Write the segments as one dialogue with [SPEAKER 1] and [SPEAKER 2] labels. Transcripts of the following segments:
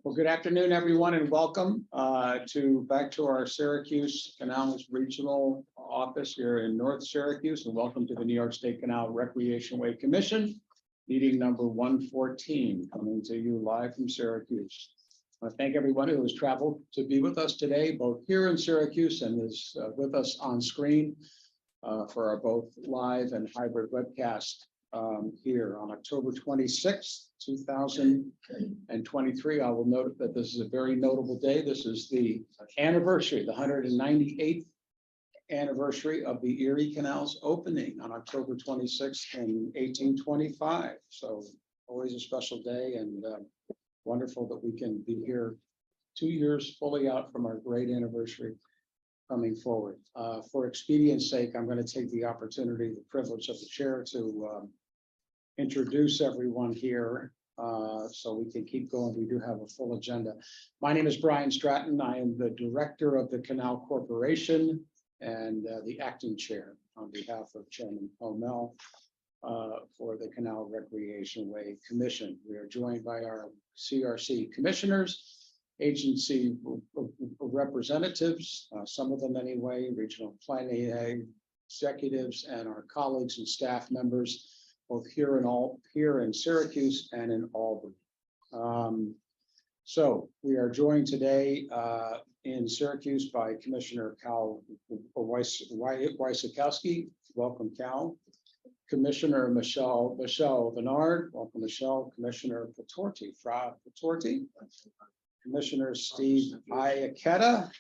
[SPEAKER 1] Well, good afternoon, everyone, and welcome back to our Syracuse Canal's regional office here in North Syracuse, and welcome to the New York State Canal Recreationway Commission, meeting number 114, coming to you live from Syracuse. I want to thank everyone who has traveled to be with us today, both here in Syracuse and is with us on screen for our both live and hybrid webcast. Here on October 26th, 2023. I will note that this is a very notable day. This is the anniversary, the 198th anniversary of the Erie Canal's opening on October 26th in 1825. So always a special day, and wonderful that we can be here 2 years fully out from our great anniversary coming forward. For expedience sake, I'm going to take the opportunity, the privilege of the chair to introduce everyone here so we can keep going. We do have a full agenda. My name is Brian Stratton. I am the director of the Canal Corporation and the acting chair on behalf of Chairman Homel for the Canal Recreationway Commission. We are joined by our CRC commissioners, agency representatives, some of them anyway, regional planning executives, and our colleagues and staff members, both here in Syracuse and in Albany. So we are joined today in Syracuse by Commissioner Cal Wysokowski. Welcome, Cal. Commissioner Michelle Bernard. Welcome, Michelle. Commissioner Fra Patorti. Commissioner Steve Iacchetta.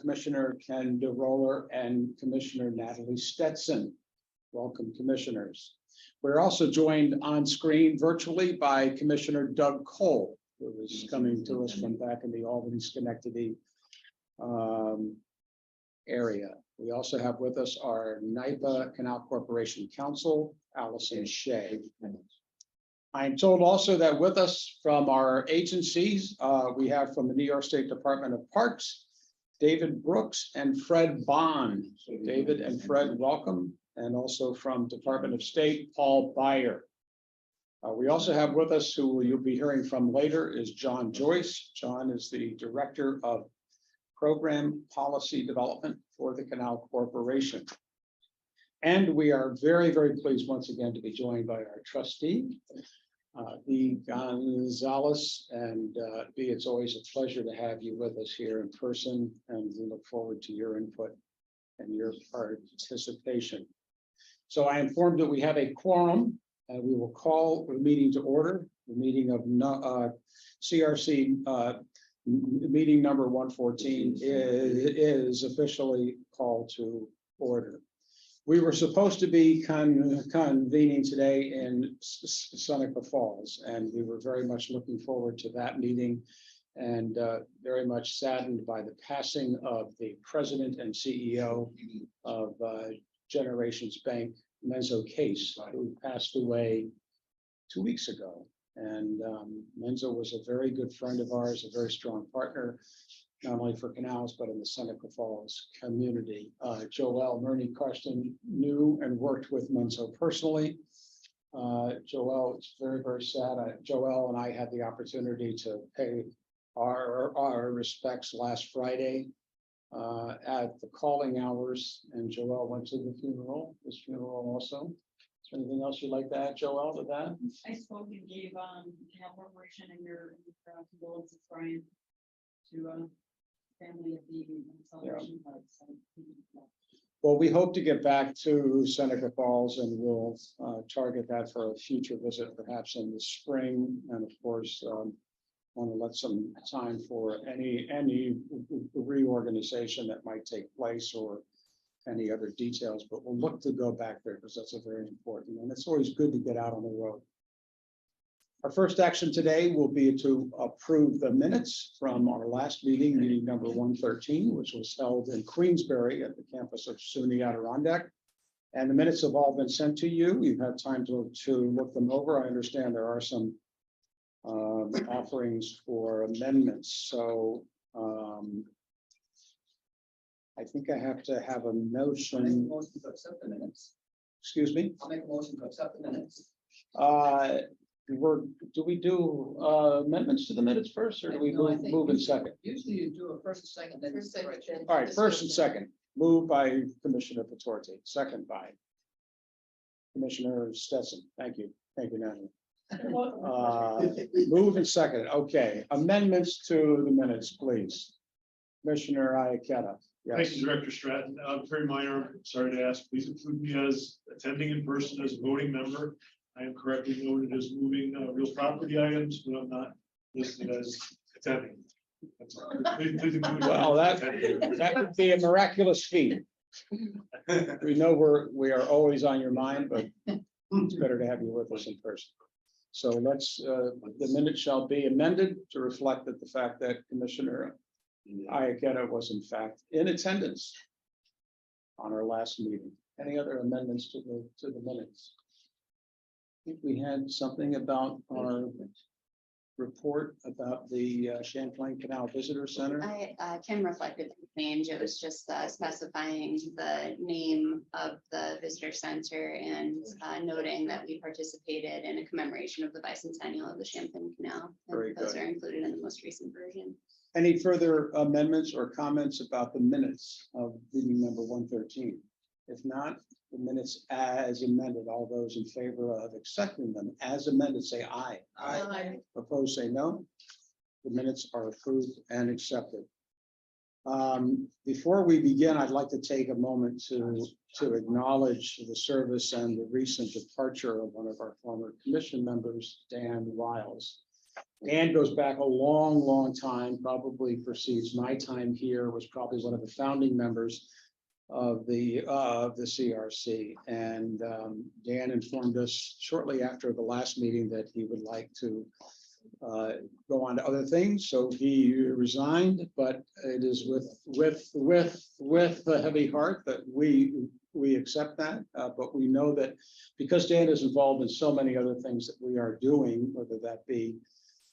[SPEAKER 1] Commissioner Ken DeRoller and Commissioner Natalie Stetson. Welcome, commissioners. We're also joined on screen virtually by Commissioner Doug Cole, who is coming to us from back in the Albany Schenectady area. We also have with us our NYPA Canal Corporation Counsel, Allison Shea. I'm told also that with us from our agencies, we have from the New York State Department of Parks, David Brooks and Fred Bond. So David and Fred, welcome. And also from Department of State, Paul Byer. We also have with us, who you'll be hearing from later, is John Joyce. John is the Director of Program Policy Development for the Canal Corporation. And we are very, very pleased once again to be joined by our trustee, B. Gonzalez, and B, it's always a pleasure to have you with us here in person, and we look forward to your input and your participation. So I informed that we have a quorum, and we will call the meeting to order. The meeting of CRC meeting number 114 is officially called to order. We were supposed to be convening today in Seneca Falls, and we were very much looking forward to that meeting, and very much saddened by the passing of the president and CEO of Generations Bank, Menzo Case, who passed away 2 weeks ago. And Menzo was a very good friend of ours, a very strong partner, not only for canals, but in the Seneca Falls community. Joel Murney Karsten knew and worked with Menzo personally. Joel, it's very, very sad. Joel and I had the opportunity to pay our respects last Friday at the calling hours, and Joel went to the funeral, his funeral also. Is there anything else you'd like to add, Joel, to that?
[SPEAKER 2] I spoke and gave Canal Corporation and your condolences, Brian, to family of the celebration. Yeah.
[SPEAKER 1] Well, we hope to get back to Seneca Falls, and we'll target that for a future visit, perhaps in the spring. And of course, want to let some time for any reorganization that might take place or any other details, but we'll look to go back there because that's a very important, and it's always good to get out on the road. Our first action today will be to approve the minutes from our last meeting, meeting number 113, which was held in Queensbury at the campus of SUNY Adirondack. And the minutes have all been sent to you. You've had time to look them over. I understand there are some offerings for amendments. So I think I have to have a motion.
[SPEAKER 3] I'll make a motion to accept the minutes.
[SPEAKER 1] Excuse me?
[SPEAKER 3] I'll make a motion to accept the minutes.
[SPEAKER 1] do we do amendments to the minutes first, or do we
[SPEAKER 3] No, I
[SPEAKER 1] move,
[SPEAKER 3] think
[SPEAKER 1] move in
[SPEAKER 3] usually-
[SPEAKER 1] second?
[SPEAKER 3] Usually you do a first and second, then.
[SPEAKER 4] First, second, then
[SPEAKER 1] All right, first and
[SPEAKER 4] discussion.
[SPEAKER 1] second, moved by Commissioner Patorti, second by Commissioner Stetson. Thank you, Natalie. Move and second, okay, amendments to the minutes, please. Commissioner Iacetta,
[SPEAKER 5] Thank
[SPEAKER 1] yes.
[SPEAKER 5] you, Director Stratton. Very minor, sorry to ask, please include me as attending in person as a voting member. I am correctly noted as moving real property items, but I'm not listed as attending. That's all. Please include me
[SPEAKER 1] Well,
[SPEAKER 5] as attending.
[SPEAKER 1] that would be a miraculous feat. We know we are always on your mind, but it's better to have you with us in person. So the minute shall be amended to reflect that the fact that Commissioner Iacetta was in fact in attendance on our last meeting. Any other amendments to the minutes? I think we had something about our report about the Champlain Canal Visitor Center.
[SPEAKER 6] Kim reflected the change. It was just specifying the name of the visitor center and noting that we participated in a commemoration of the bicentennial of the Champlain Canal.
[SPEAKER 1] Very
[SPEAKER 6] And those
[SPEAKER 1] good.
[SPEAKER 6] are included in the most recent version.
[SPEAKER 1] Any further amendments or comments about the minutes of meeting number 113? If not, the minutes as amended, all those in favor of accepting them as amended, say aye.
[SPEAKER 4] Aye.
[SPEAKER 1] Opposed, say no. The minutes are approved and accepted. Before we begin, I'd like to take a moment to acknowledge the service and the recent departure of one of our former commission members, Dan Wiles. Dan goes back a long, long time, probably precedes my time here, was probably one of the founding members of the CRC. And Dan informed us shortly after the last meeting that he would like to go on to other things. So he resigned, but it is with a heavy heart that we accept that. But we know that because Dan is involved in so many other things that we are doing, whether that be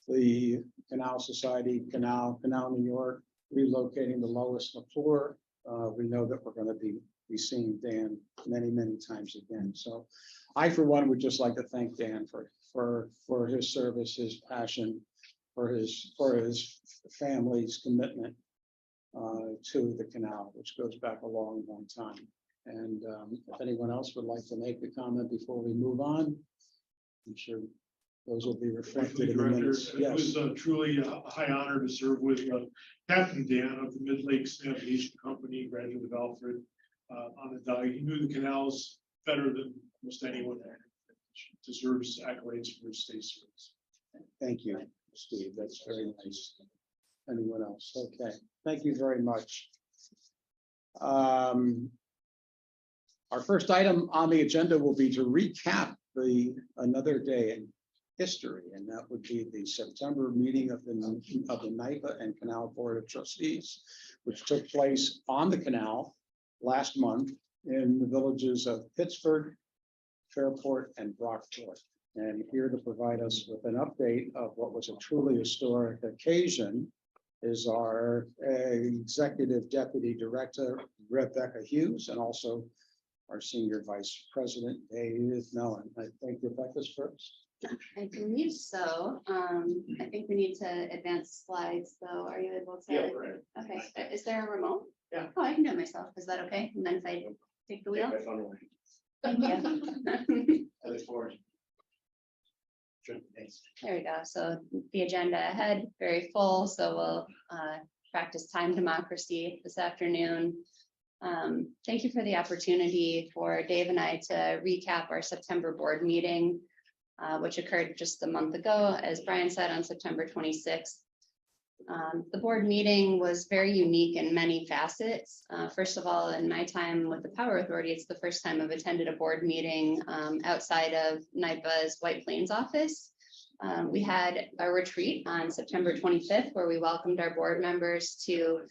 [SPEAKER 1] the Canal Society, Canal New York, relocating the Lois LaFleur. We know that we're going to be seeing Dan many, many times again. So I, for one, would just like to thank Dan for his service, his passion, for his family's commitment to the canal, which goes back a long, long time. And if anyone else would like to make a comment before we move on, I'm sure those will be reflected in the minutes.
[SPEAKER 5] It
[SPEAKER 1] Yes.
[SPEAKER 5] was truly a high honor to serve with Captain Dan of the Mid Lakes Navigation Company, graduate of Alfred, on the dock. He knew the canals better than most anyone there. Deserves accolades for his state service.
[SPEAKER 1] Thank you, Steve. That's very nice. Anyone else? Okay, thank you very much. Our first item on the agenda will be to recap another day in history, and that would be the September meeting of the NIPA and Canal Board of Trustees, which took place on the canal last month in the villages of Pittsford, Fairport, and Brockport. And here to provide us with an update of what was a truly historic occasion is our Executive Deputy Director, Rebecca Hughes, and also our Senior Vice President, Dave Mellon. I think Rebecca's first.
[SPEAKER 6] I believe so. I think we need to advance slides, though. Are you able to?
[SPEAKER 5] Yeah, right.
[SPEAKER 6] Okay, is there a remote?
[SPEAKER 5] Yeah.
[SPEAKER 6] Oh, I can do it myself. Is that okay? And then if I take the wheel? Thank you.
[SPEAKER 5] I look forward. Sure, thanks.
[SPEAKER 6] There we go. So the agenda ahead, very full. So we'll practice time democracy this afternoon. Thank you for the opportunity for Dave and I to recap our September board meeting, which occurred just a month ago, as Brian said, on September 26th. The board meeting was very unique in many facets. First of all, in my time with the Power Authority, it's the first time I've attended a board meeting outside of NIPA's White Plains office. We had a retreat on September 25th, where we welcomed our board members to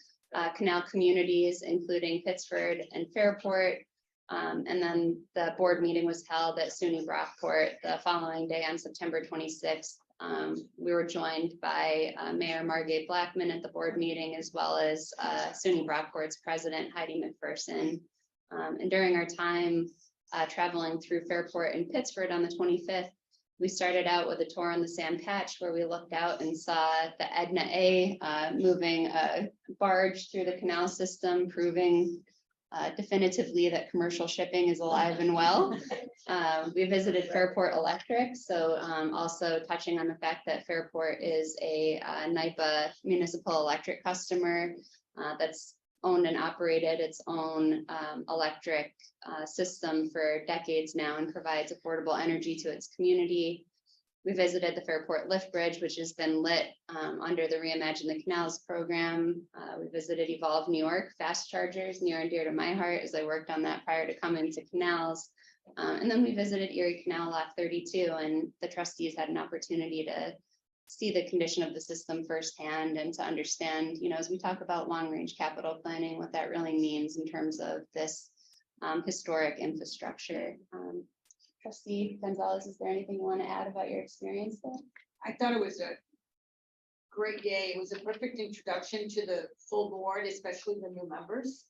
[SPEAKER 6] canal communities, including Pittsford and Fairport. And then the board meeting was held at SUNY Brockport the following day on September 26th. We were joined by Mayor Margate Blackman at the board meeting, as well as SUNY Brockport's president, Heidi McPherson. And during our time traveling through Fairport and Pittsford on the 25th, We started out with a tour on the sand patch where we looked out and saw the Edna A moving a barge through the canal system, proving definitively that commercial shipping is alive and well. We visited Fairport Electric, so also touching on the fact that Fairport is a NYPA municipal electric customer that's owned and operated its own electric system for decades now and provides affordable energy to its community. We visited the Fairport Lift Bridge, which has been lit under the Reimagine the Canals program. We visited Evolve New York, fast chargers, near and dear to my heart, as I worked on that prior to coming to Canals. And then we visited Erie Canal Lot 32, and the trustees had an opportunity to see the condition of the system firsthand and to understand, as we talk about long-range capital planning, what that really means in terms of this historic infrastructure. Trustee Gonzalez, is there anything you want to add about your experience there?
[SPEAKER 3] I thought it was a great day. It was a perfect introduction to the full board, especially the new members,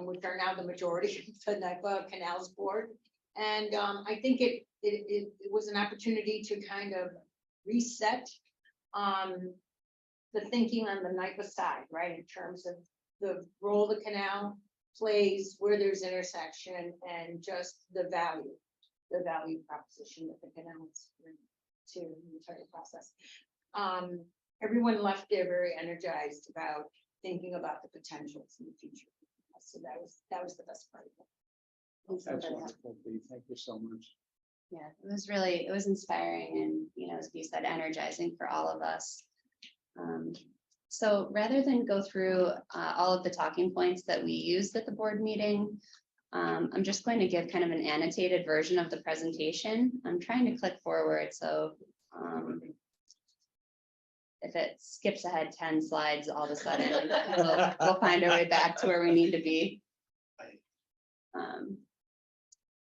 [SPEAKER 3] which are now the majority of the NYPA Canals Board. And I think it was an opportunity to kind of reset the thinking on the NYPA side, right, in terms of the role the canal plays, where there's intersection, and just the value proposition that the canals bring to the entire process. Everyone left there very energized about thinking about the potentials in the future. So that was the best part of it.
[SPEAKER 1] That's wonderful, Dee. Thank you so much.
[SPEAKER 6] Yeah, it was inspiring and, as you said, energizing for all of us. So rather than go through all of the talking points that we used at the board meeting, I'm just going to give kind of an annotated version of the presentation. I'm trying to click forward, so if it skips ahead 10 slides, all of a sudden we'll find our way back to where we need to be.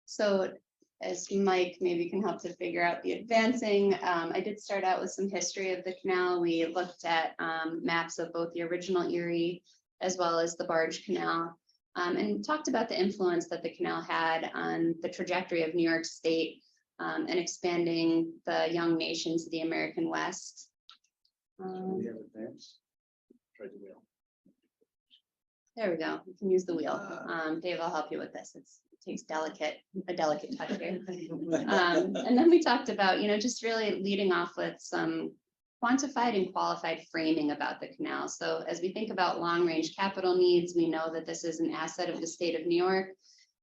[SPEAKER 6] So as Mike maybe can help to figure out the advancing, I did start out with some history of the canal. We looked at maps of both the original Erie as well as the barge canal, and talked about the influence that the canal had on the trajectory of New York State and expanding the young nation to the American West.
[SPEAKER 1] We have advance. Try the wheel.
[SPEAKER 6] There we go. We can use the wheel. Dave, I'll help you with this. It takes a delicate touch here. And then we talked about, just really leading off with some quantified and qualified framing about the canal. So as we think about long-range capital needs, we know that this is an asset of the state of New York.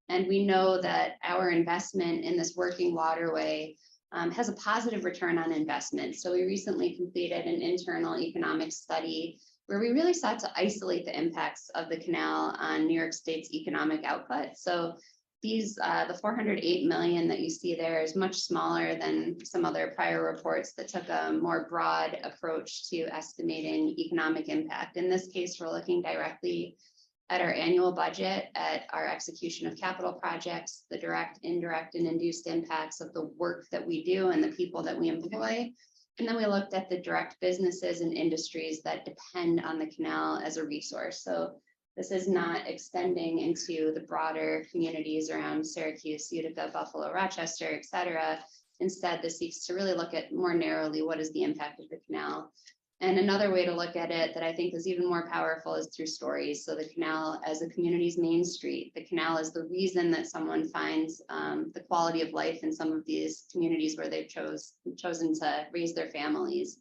[SPEAKER 6] And we know that our investment in this working waterway has a positive return on investment. So we recently completed an internal economic study where we really sought to isolate the impacts of the canal on New York State's economic output. So these, the 408 million that you see there is much smaller than some other prior reports that took a more broad approach to estimating economic impact. In this case, we're looking directly at our annual budget, at our execution of capital projects, the direct, indirect, and induced impacts of the work that we do and the people that we employ. And then we looked at the direct businesses and industries that depend on the canal as a resource. So this is not extending into the broader communities around Syracuse, Utica, Buffalo, Rochester, et cetera. Instead, this seeks to really look at more narrowly what is the impact of the canal. And another way to look at it that I think is even more powerful is through stories. So the canal as a community's main street, the canal is the reason that someone finds the quality of life in some of these communities where they've chosen to raise their families.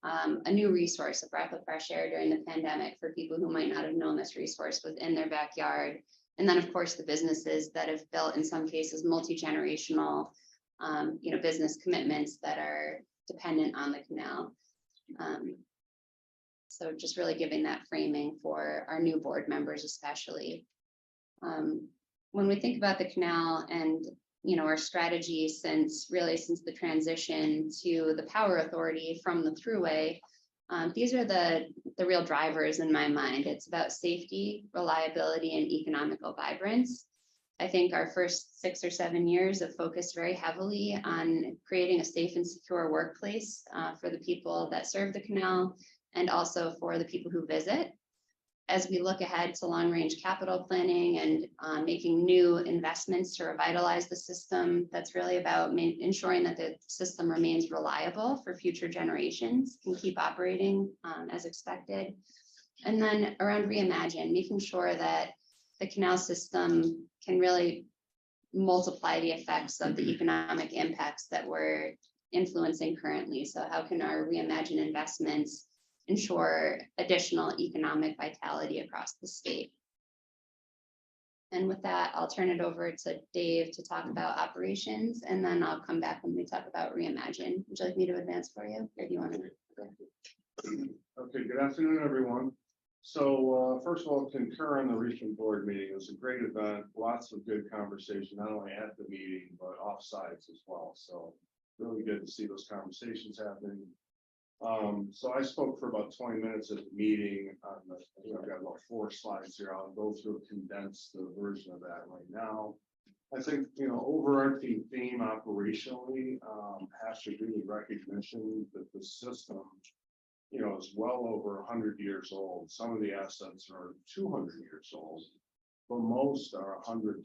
[SPEAKER 6] A new resource, a breath of fresh air during the pandemic for people who might not have known this resource was in their backyard. And then, of course, the businesses that have built, in some cases, multi-generational, business commitments that are dependent on the canal. So just really giving that framing for our new board members, especially. When we think about the canal and our strategy since the transition to the power authority from the thruway, these are the real drivers in my mind. It's about safety, reliability, and economical vibrance. I think our first 6 or 7 years have focused very heavily on creating a safe and secure workplace for the people that serve the canal and also for the people who visit. as we look ahead to long-range capital planning and making new investments to revitalize the system, that's really about ensuring that the system remains reliable for future generations and keep operating as expected. And then around reimagine, making sure that the canal system can really multiply the effects of the economic impacts that we're influencing currently. So how can our reimagine investments ensure additional economic vitality across the state? And with that, I'll turn it over to Dave to talk about operations, and then I'll come back when we talk about reimagine. Would you like me to advance for you, or do you want to?
[SPEAKER 4] Okay, good afternoon, everyone. So first of all, concur on the recent board meeting. It was a great event, lots of good conversation, not only at the meeting, but off sides as well. So really good to see those conversations happening. So I spoke for about 20 minutes at the meeting. I've got about 4 slides here. I'll go through a condensed version of that right now. I think, overarching theme operationally has to do with recognition that the system, is well over 100 years old. Some of the assets are 200 years old, but most are 100+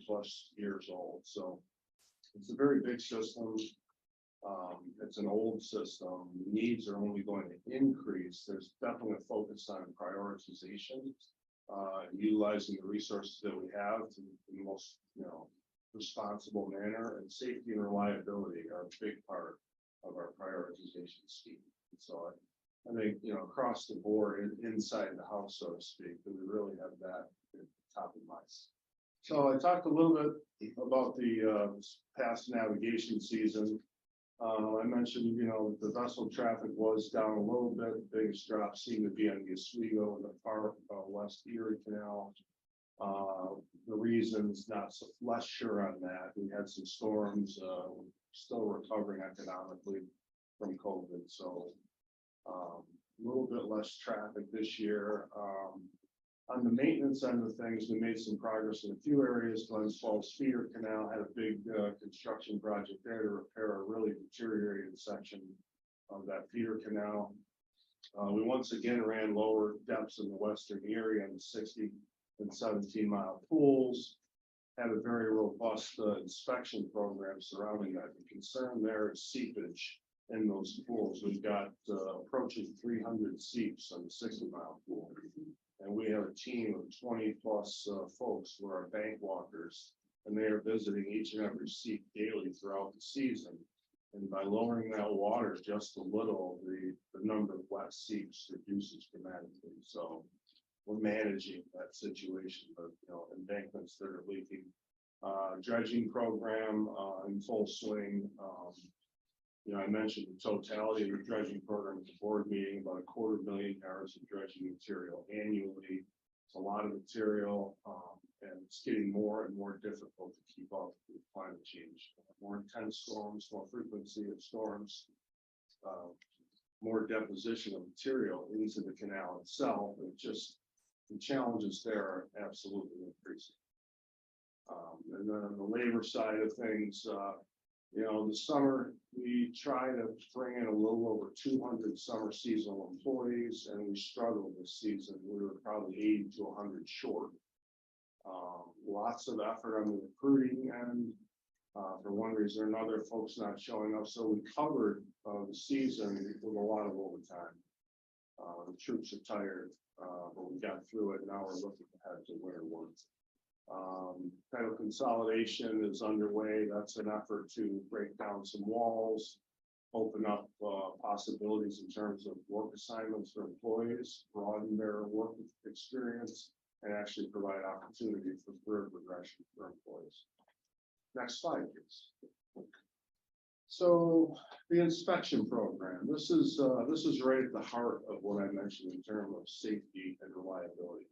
[SPEAKER 4] years old. So it's a very big system. It's an old system. Needs are only going to increase. There's definitely a focus on prioritization, utilizing the resources that we have in the most, responsible manner, and safety and reliability are a big part of our prioritization scheme. And so I think, across the board, inside the house, so to speak, that we really have that at the top of mind. So I talked a little bit about the past navigation season. I mentioned, the vessel traffic was down a little bit. The biggest drop seemed to be on the Oswego and the far west Erie Canal. The reasons, less sure on that. We had some storms, still recovering economically from COVID. So a little bit less traffic this year. On the maintenance end of things, we made some progress in a few areas. Glens Falls Feeder Canal had a big construction project there to repair a really deteriorated section of that feeder canal. We once again ran lower depths in the western Erie on the 60 and 17-mile pools. Had a very robust inspection program surrounding that. The concern there is seepage in those pools. We've got approaching 300 seeps on the 60-mile pool. And we have a team of 20+ folks who are bank walkers, and they are visiting each and every seep daily throughout the season. And by lowering that water just a little, the number of wet seeps reduces dramatically. So we're managing that situation, but embankments that are leaking. Dredging program in full swing. I mentioned the totality of the dredging program at the board meeting, about 250,000 yards of dredging material annually. It's a lot of material, and it's getting more and more difficult to keep up with climate change. More intense storms, more frequency of storms, more deposition of material into the canal itself. And just the challenges there are absolutely increasing. And then on the labor side of things, the summer, we try to bring in a little over 200 summer seasonal employees, and we struggled this season. We were probably 80 to 100 short. Lots of effort on the recruiting end. For one reason or another, folks not showing up. So we covered the season with a lot of overtime. The troops are tired, but we got through it. Now we're looking ahead to winter one. Title consolidation is underway. That's an effort to break down some walls, open up possibilities in terms of work assignments for employees, broaden their work experience, and actually provide opportunity for career progression for employees. Next slide, please. So the inspection program. This is right at the heart of what I mentioned in terms of safety and reliability.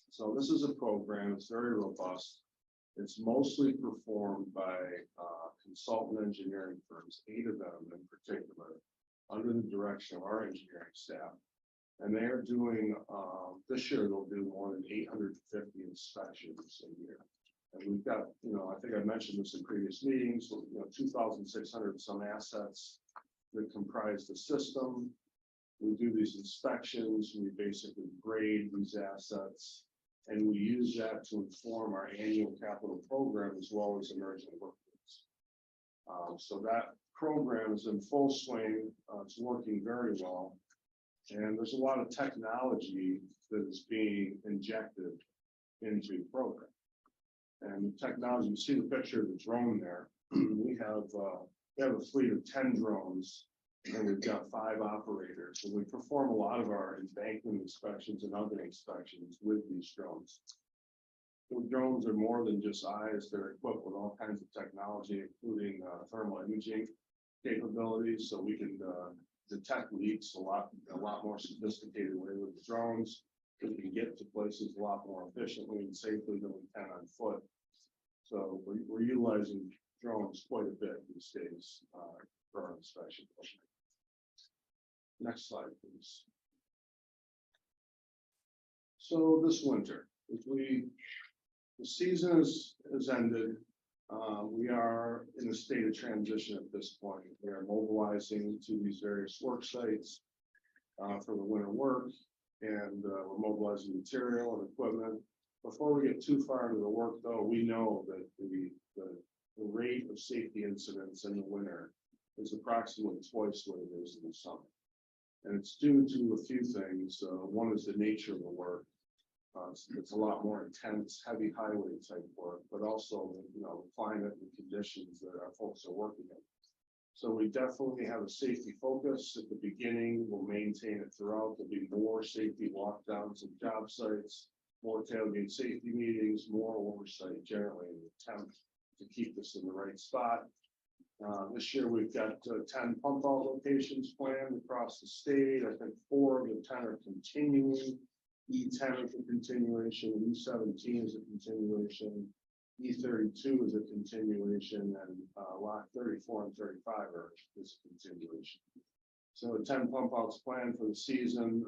[SPEAKER 4] So this is a program that's very robust. It's mostly performed by consultant engineering firms, 8 of them in particular, under the direction of our engineering staff. And they are doing, this year they'll do more than 850 inspections a year. And we've got, I think I mentioned this in previous meetings, 2,600 some assets that comprise the system. We do these inspections, we basically grade these assets, and we use that to inform our annual capital program as well as emerging workforce. So that program is in full swing, it's working very well. And there's a lot of technology that is being injected into the program. And the technology, you see the picture of the drone there. We have a fleet of 10 drones, and we've got 5 operators. And we perform a lot of our embankment inspections and other inspections with these drones. The drones are more than just eyes, they're equipped with all kinds of technology, including thermal imaging capabilities, so we can detect leaks a lot more sophisticated way with the drones. We can get to places a lot more efficiently and safely than we can on foot. So we're utilizing drones quite a bit these days for our inspection. Next slide, please. So this winter, the season has ended. We are in a state of transition at this point. We are mobilizing to these various work sites for the winter work, and we're mobilizing material and equipment. Before we get too far into the work, though, we know that the rate of safety incidents in the winter is approximately twice what it is in the summer. And it's due to a few things. One is the nature of the work. It's a lot more intense, heavy highway type work, but also, the climate and conditions that our folks are working in. So we definitely have a safety focus at the beginning. We'll maintain it throughout. There'll be more safety walkdowns at job sites, more tailgate safety meetings, more oversight generally in the attempt to keep this in the right spot. This year we've got 10 pump out locations planned across the state. I think 4 of the 10 are continuing. E10 is a continuation, E17 is a continuation, E32 is a continuation, and lot 34 and 35 is a continuation. So 10 pump outs planned for the season.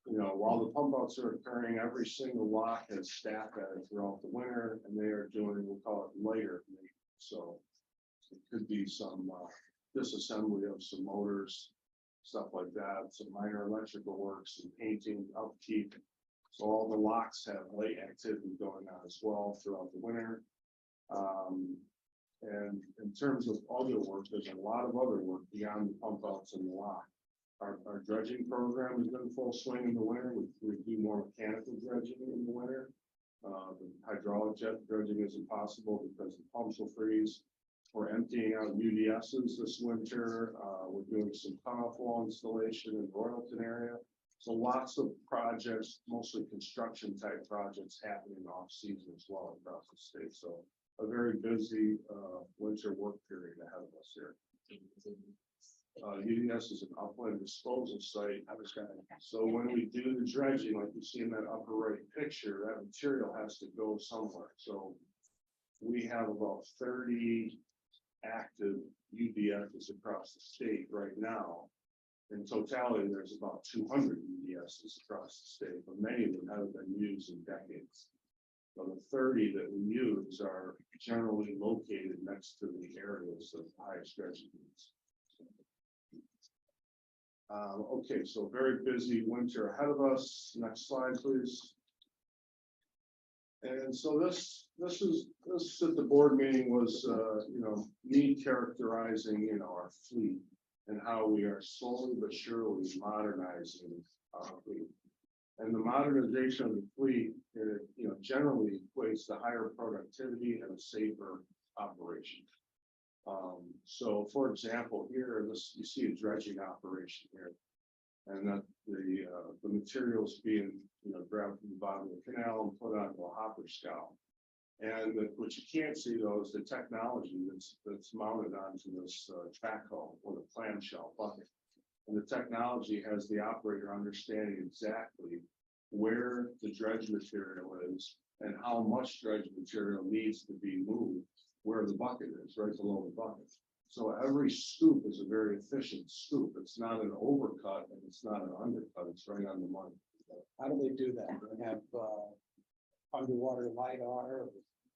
[SPEAKER 4] While the pump outs are occurring, every single lot has staff at it throughout the winter, and they are doing, we'll call it lighter maintenance. So it could be some disassembly of some motors, stuff like that, some minor electrical work, some painting, upkeep. So all the locks have light activity going on as well throughout the winter. And in terms of other work, there's a lot of other work beyond the pump outs and the lock. Our dredging program has been full swing in the winter. We do more mechanical dredging in the winter. The hydraulic jet dredging isn't possible because the pumps will freeze. We're emptying out UDSs this winter. We're doing some tunnel flow installation in the Royalton area. So lots of projects, mostly construction type projects happening off season as well across the state. So a very busy winter work period ahead of us here. UDS is an upland disposal site. So when we do the dredging, like you see in that upper right picture, that material has to go somewhere. So we have about 30 active UDSs across the state right now. In totality, there's about 200 UDSs across the state, but many of them haven't been used in decades. So the 30 that we use are generally located next to the areas of highest dredging needs. Okay, so very busy winter ahead of us. Next slide, please. And so this at the board meeting was, me characterizing, our fleet and how we are slowly but surely modernizing our fleet. And the modernization of the fleet, generally equates to higher productivity and a safer operation. So, for example, here, you see a dredging operation here, and that the materials being, grabbed from the bottom of the canal and put onto a hopper scow. And what you can't see though is the technology that's mounted onto this track hull or the clamshell bucket. And the technology has the operator understanding exactly where the dredge material is and how much dredge material needs to be moved where the bucket is, right below the bucket. So every scoop is a very efficient scoop. It's not an overcut and it's not an undercut. It's right on the money.
[SPEAKER 1] How do they do that? Do they have underwater LiDAR?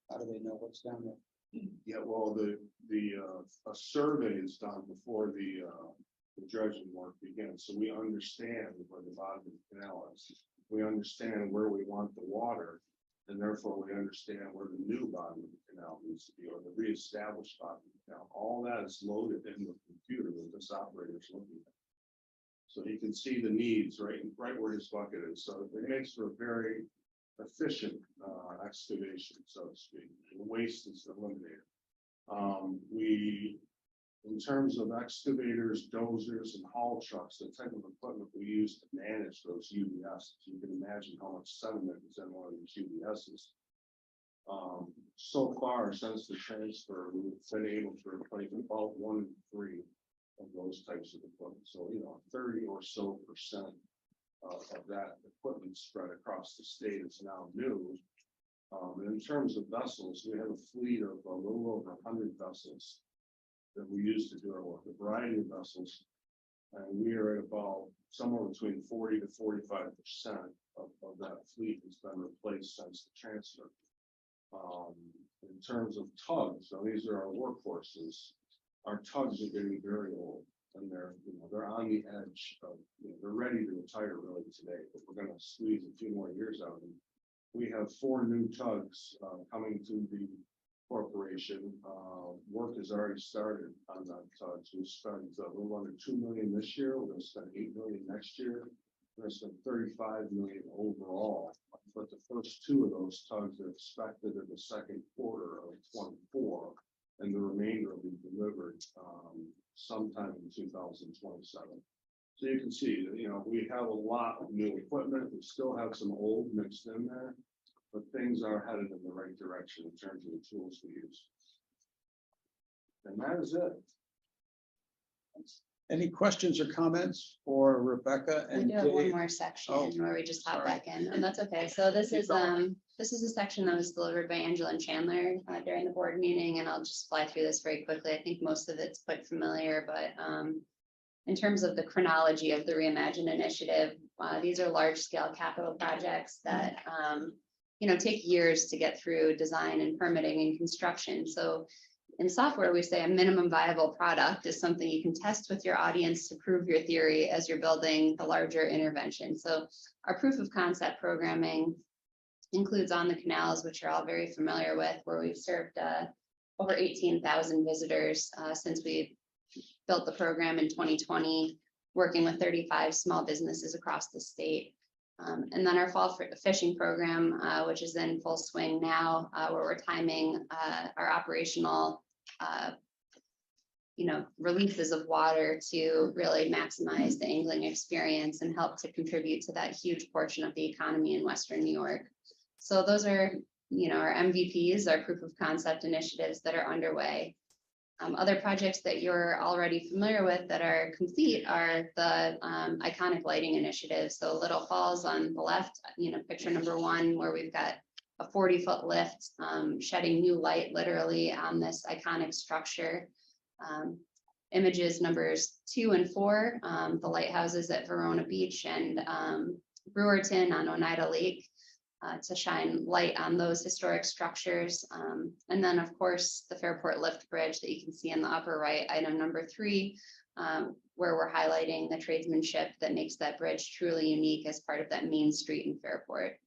[SPEAKER 1] How do they know what's down there?
[SPEAKER 4] Yeah, well, a survey is done before the the dredging work begins. So we understand where the bottom of the canal is. We understand where we want the water, and therefore we understand where the new bottom of the canal needs to be, or the reestablished bottom of the canal. All that is loaded in the computer that this operator is looking at. So he can see the needs right where his bucket is. So it makes for a very efficient excavation, so to speak. The waste is eliminated. In terms of excavators, dozers, and haul trucks, the type of equipment we use to manage those UBS, you can imagine how much sediment is in one of these UBSs. So far, since the transfer, we've been able to replace about 1 in 3 of those types of equipment. So, 30 or so % of that equipment spread across the state is now new. And in terms of vessels, we have a fleet of a little over 100 vessels that we use to do our work, a variety of vessels. And we are at about somewhere between 40 to 45% of that fleet has been replaced since the transfer. In terms of tugs, so these are our workhorses. Our tugs are getting very old, and they're on the edge of, they're ready to retire really today, but we're going to squeeze a few more years out of them. We have 4 new tugs coming to the corporation. Work has already started on that tugs. We've spent a little under $2 million this year. We're going to spend $8 million next year. We're going to spend $35 million overall. But the first 2 of those tugs are expected in the second quarter of 24, and the remainder will be delivered sometime in 2027. So you can see that, we have a lot of new equipment. We still have some old mixed in there, but things are headed in the right direction in terms of the tools we use. And that is it.
[SPEAKER 1] Any questions or comments for Rebecca
[SPEAKER 6] We
[SPEAKER 1] and
[SPEAKER 6] do have one
[SPEAKER 1] Dave?
[SPEAKER 6] more section
[SPEAKER 1] Oh,
[SPEAKER 6] where we just hop
[SPEAKER 1] sorry.
[SPEAKER 6] back in, and that's okay. So this
[SPEAKER 1] Keep
[SPEAKER 6] is
[SPEAKER 1] going.
[SPEAKER 6] a section that was delivered by Angela and Chandler during the board meeting, and I'll just fly through this very quickly. I think most of it's quite familiar, but in terms of the chronology of the Reimagine initiative, these are large scale capital projects that take years to get through design and permitting and construction. So in software, we say a minimum viable product is something you can test with your audience to prove your theory as you're building the larger intervention. So our proof of concept programming includes On the Canals, which you're all very familiar with, where we've served over 18,000 visitors since we built the program in 2020, working with 35 small businesses across the state. And then our fall fishing program, which is in full swing now, where we're timing our operational releases of water to really maximize the angling experience and help to contribute to that huge portion of the economy in Western New York. So those are, our MVPs, our proof of concept initiatives that are underway. Other projects that you're already familiar with that are complete are the iconic lighting initiatives. So Little Falls on the left, picture number 1, where we've got a 40-foot lift shedding new light literally on this iconic structure. Images numbers 2 and 4, the lighthouses at Verona Beach and Brewerton on Oneida Lake, to shine light on those historic structures. And then, of course, the Fairport Lift Bridge that you can see in the upper right, item number 3, where we're highlighting the tradesmanship that makes that bridge truly unique as part of that main street in Fairport.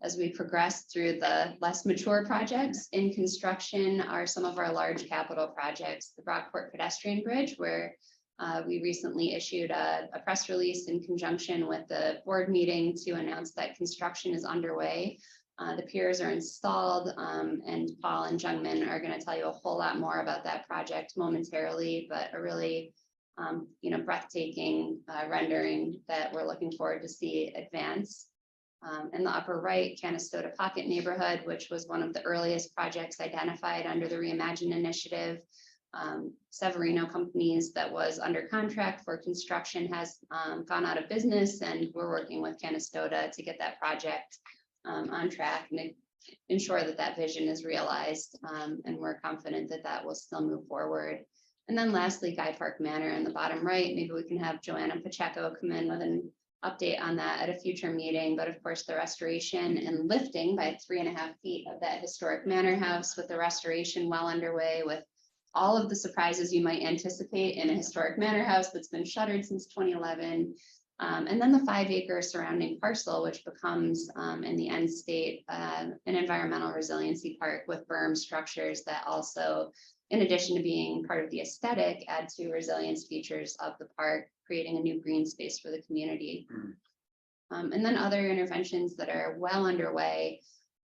[SPEAKER 6] As we progress through the less mature projects in construction are some of our large capital projects, the Brockport Pedestrian Bridge, where we recently issued a press release in conjunction with the board meeting to announce that construction is underway. The piers are installed, and Paul and Jungman are going to tell you a whole lot more about that project momentarily, but a really breathtaking rendering that we're looking forward to see advance. In the upper right, Canastota Pocket Neighborhood, which was one of the earliest projects identified under the Reimagine initiative. Severino Companies that was under contract for construction has gone out of business, and we're working with Canastota to get that project on track and ensure that that vision is realized, and we're confident that that will still move forward. And then lastly, Guy Park Manor in the bottom right, maybe we can have Joanna Pacheco come in with an update on that at a future meeting, but of course the restoration and lifting by 3.5 feet of that historic manor house, with the restoration well underway, with all of the surprises you might anticipate in a historic manor house that's been shuttered since 2011. And then the 5-acre surrounding parcel, which becomes in the end state, an environmental resiliency park with berm structures that also, in addition to being part of the aesthetic, add to resilience features of the park, creating a new green space for the community. And then other interventions that are well underway,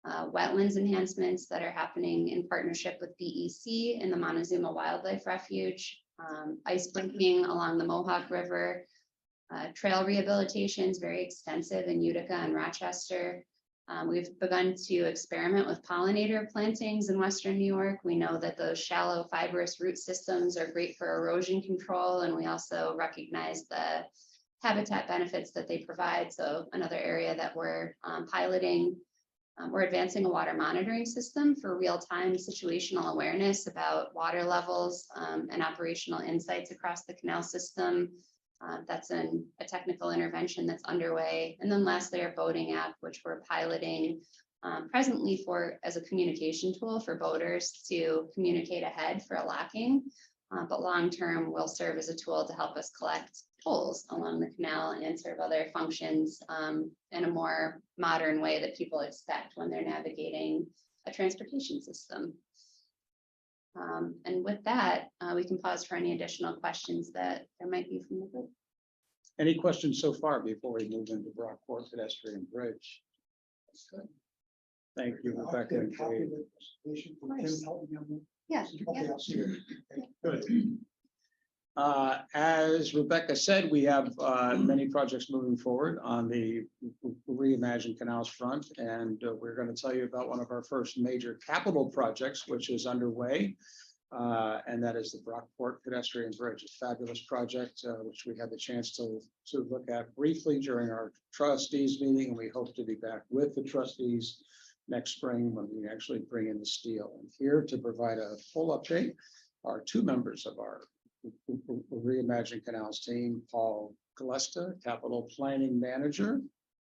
[SPEAKER 6] wetlands enhancements that are happening in partnership with DEC in the Montezuma Wildlife Refuge, ice blinking along the Mohawk River, trail rehabilitations, very extensive in Utica and Rochester. We've begun to experiment with pollinator plantings in Western New York. We know that those shallow fibrous root systems are great for erosion control, and we also recognize the habitat benefits that they provide. So another area that we're piloting. We're advancing a water monitoring system for real-time situational awareness about water levels and operational insights across the canal system. That's a technical intervention that's underway. And then lastly, our boating app, which we're piloting presently as a communication tool for boaters to communicate ahead for a locking, but long-term will serve as a tool to help us collect tolls along the canal and serve other functions in a more modern way that people expect when they're navigating a transportation system. And with that, we can pause for any additional questions that there might be from the group.
[SPEAKER 1] Any questions so far before we move into Brockport pedestrian bridge? Thank you, Rebecca. and Kate.
[SPEAKER 6] Yeah.
[SPEAKER 1] Okay, I'll see you. Good. As Rebecca said, we have many projects moving forward on the Reimagine Canals front, and we're going to tell you about one of our first major capital projects, which is underway, and that is the Brockport pedestrian bridge, a fabulous project which we had the chance to look at briefly during our trustees meeting, and we hope to be back with the trustees next spring when we actually bring in the steel. And here to provide a full update are two members of our Reimagine Canals team, Paul Galesta, Capital Planning Manager,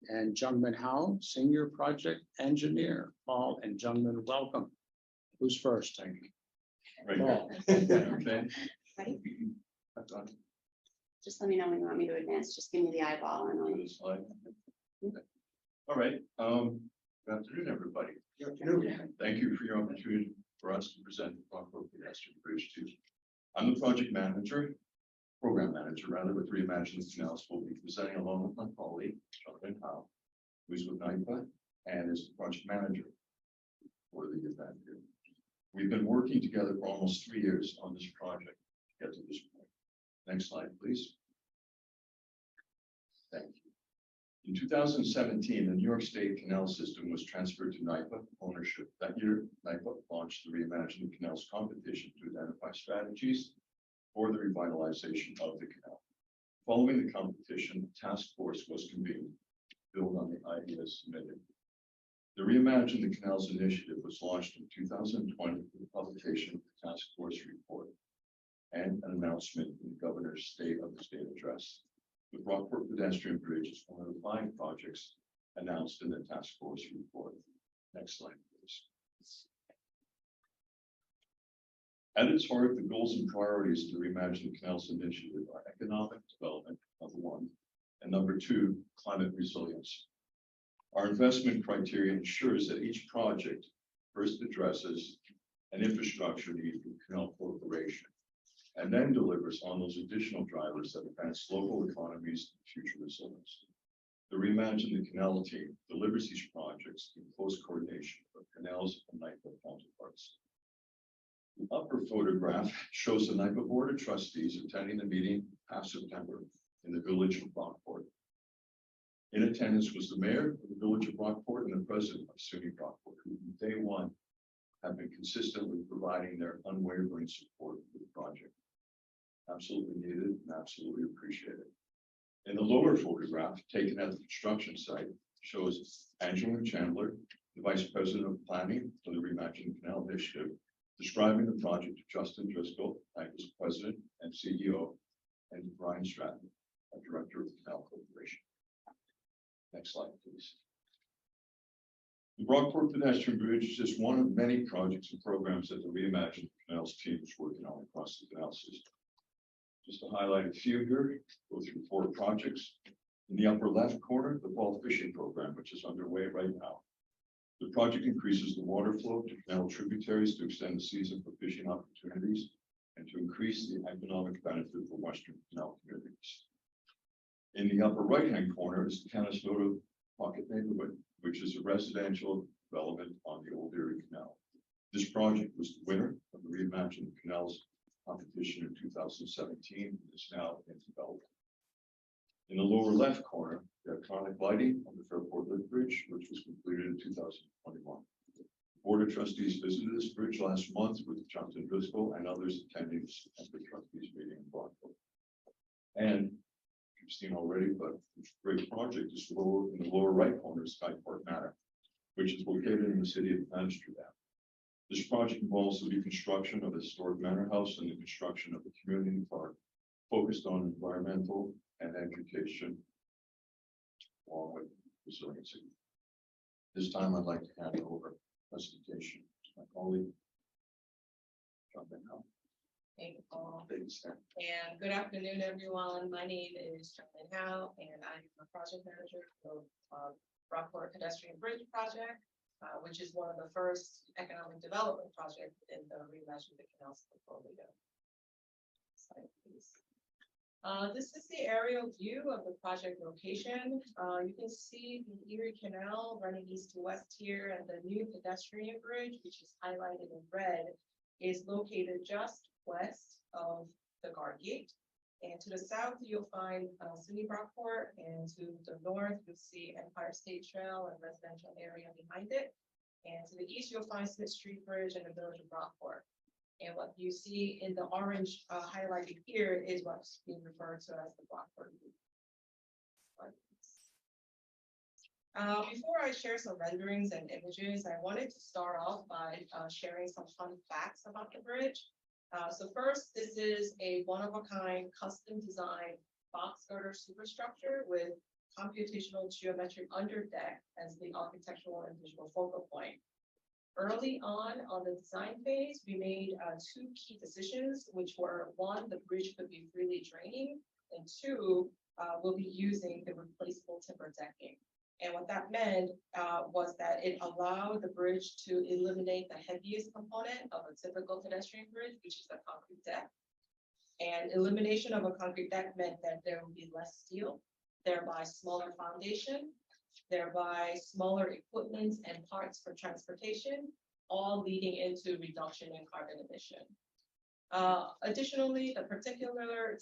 [SPEAKER 1] and Jungmin Hao, Senior Project Engineer. Paul and Jungmin, welcome. Who's first?
[SPEAKER 7] Right.
[SPEAKER 1] Paul.
[SPEAKER 7] Okay.
[SPEAKER 6] Ready? Just let me know when you want me to advance. Just give me the eyeball and I'll.
[SPEAKER 7] Do the slide. Okay. All right. Good afternoon, everybody. Thank you for your opportunity for us to present the Brockport pedestrian bridge to. I'm the project manager, program manager, rather, with Reimagine Canals. We'll be presenting along with my colleague, Jungmin Hao, who's with NIPA and is the project manager for the event here. We've been working together for almost 3 years on this project to get to this point. Next slide, please. Thank you. In 2017, the New York State Canal System was transferred to NIPA ownership. That year, NIPA launched the Reimagine Canals competition to identify strategies for the revitalization of the canal. Following the competition, a task force was convened to build on the ideas submitted. The Reimagine the Canals initiative was launched in 2020 with the publication of the task force report and an announcement in the governor's State of the State address. The Brockport pedestrian bridge is one of the 5 projects announced in the task force report. Next slide, please. At its heart, the goals and priorities of the Reimagine the Canals initiative are economic development, number 1, and number 2, climate resilience. Our investment criteria ensures that each project first addresses an infrastructure need for Canal Corporation, and then delivers on those additional drivers that advance local economies and future resilience. The Reimagine the Canal team delivers these projects in close coordination with Canals and NIPA counterparts. The upper photograph shows the NIPA Board of Trustees attending the meeting last September in the village of Brockport. In attendance was the mayor of the village of Brockport and the president of SUNY Brockport, who from day one have been consistently providing their unwavering support for the project. Absolutely needed and absolutely appreciated. In the lower photograph, taken at the construction site, shows Angela Chandler, the Vice President of Planning for the Reimagine Canal Initiative, describing the project to Justin Driscoll, NIPA's President and CEO, and Brian Stratton, a Director of the Canal Corporation. Next slide, please. The Rockport pedestrian bridge is just one of many projects and programs that the Reimagine Canals team is working on across the canal system. Just to highlight a few here, go through 4 projects. In the upper left corner, the fall fishing program, which is underway right now. The project increases the water flow to canal tributaries to extend the season for fishing opportunities and to increase the economic benefit for Western Canal communities. In the upper right-hand corner is the Canastota Pocket Neighborhood, which is a residential development on the Old Erie Canal. This project was the winner of the Reimagine Canals competition in 2017 and is now in development. In the lower left corner, the iconic lighting on the Fairport Lift Bridge, which was completed in 2021. The Board of Trustees visited this bridge last month with Jonathan Driscoll and others attending the trustees meeting in Brockville. And you've seen already, but this great project is lower in the lower right corner, Sky Park Manor, which is located in the city of Amsterdam. This project involves the reconstruction of a historic manor house and the construction of a community park focused on environmental and education, along with resiliency. This time, I'd like to hand over presentation to my colleague. Jonathan Howe.
[SPEAKER 8] Thank you, Paul.
[SPEAKER 7] Thanks, Sam.
[SPEAKER 8] And good afternoon, everyone. My name is Jonathan Howe, and I'm a project manager for Rockport Pedestrian Bridge Project, which is one of the first economic development projects in the Reimagine the Canals portfolio. Slide, please. This is the aerial view of the project location. You can see the Erie Canal running east to west here, and the new pedestrian bridge, which is highlighted in red, is located just west of the guard gate. And to the south, you'll find SUNY Brockport, and to the north, you'll see Empire State Trail and residential area behind it. And to the east, you'll find Smith Street Bridge and the village of Brockport. And what you see in the orange highlighted here is what's being referred to as the Brockport Loop. Before I share some renderings and images, I wanted to start off by sharing some fun facts about the bridge. So first, this is a one-of-a-kind custom designed box girder superstructure with computational geometric underdeck as the architectural and visual focal point. Early on the design phase, we made 2 key decisions, which were 1, the bridge could be freely draining, and 2, we'll be using the replaceable timber decking. And what that meant was that it allowed the bridge to eliminate the heaviest component of a typical pedestrian bridge, which is a concrete deck. And elimination of a concrete deck meant that there would be less steel, thereby smaller foundation, thereby smaller equipment and parts for transportation, all leading into reduction in carbon emission. Additionally, the particular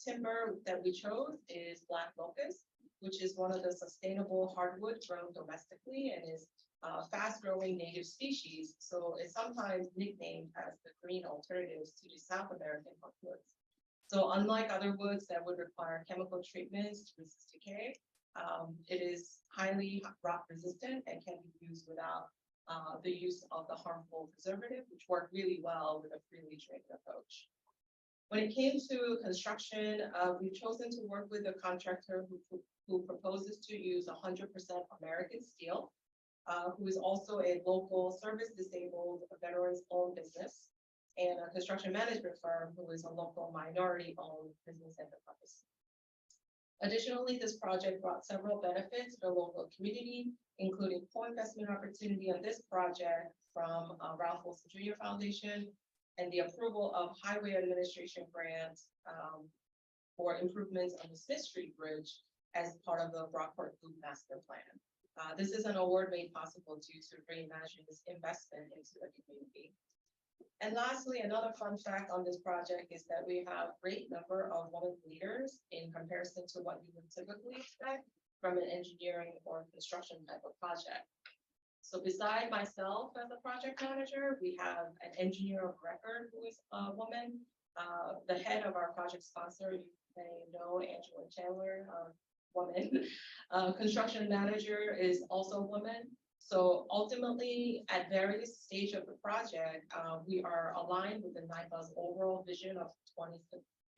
[SPEAKER 8] timber that we chose is black locust, which is one of the sustainable hardwood grown domestically and is a fast-growing native species. So it's sometimes nicknamed as the green alternatives to the South American hardwoods. So unlike other woods that would require chemical treatments to resist decay, it is highly rot resistant and can be used without the use of the harmful preservative, which work really well with a freely draining approach. When it came to construction, we've chosen to work with a contractor who proposes to use 100% American steel, who is also a local service-disabled veterans-owned business, and a construction management firm who is a local minority-owned business enterprise. Additionally, this project brought several benefits to the local community, including co-investment opportunity on this project from Ralph Wilson Jr. Foundation, and the approval of Highway Administration grants for improvements on the Smith Street Bridge as part of the Brockport Loop Master Plan. This is an award made possible due to Reimagine's investment into the community. And lastly, another fun fact on this project is that we have a great number of women leaders in comparison to what you would typically expect from an engineering or construction type of project. So beside myself as a project manager, we have an engineer of record who is a woman. The head of our project sponsor, you may know Angela Chandler, woman. Construction manager is also a woman. So ultimately, at various stages of the project, we are aligned with the NYPA's overall vision of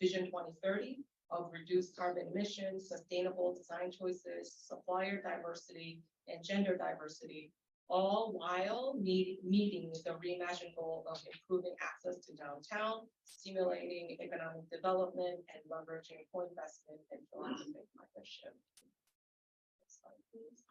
[SPEAKER 8] Vision 2030 of reduced carbon emissions, sustainable design choices, supplier diversity, and gender diversity, all while meeting the reimagined goal of improving access to downtown, stimulating economic development, and leveraging co-investment and philanthropic partnership. Next slide, please.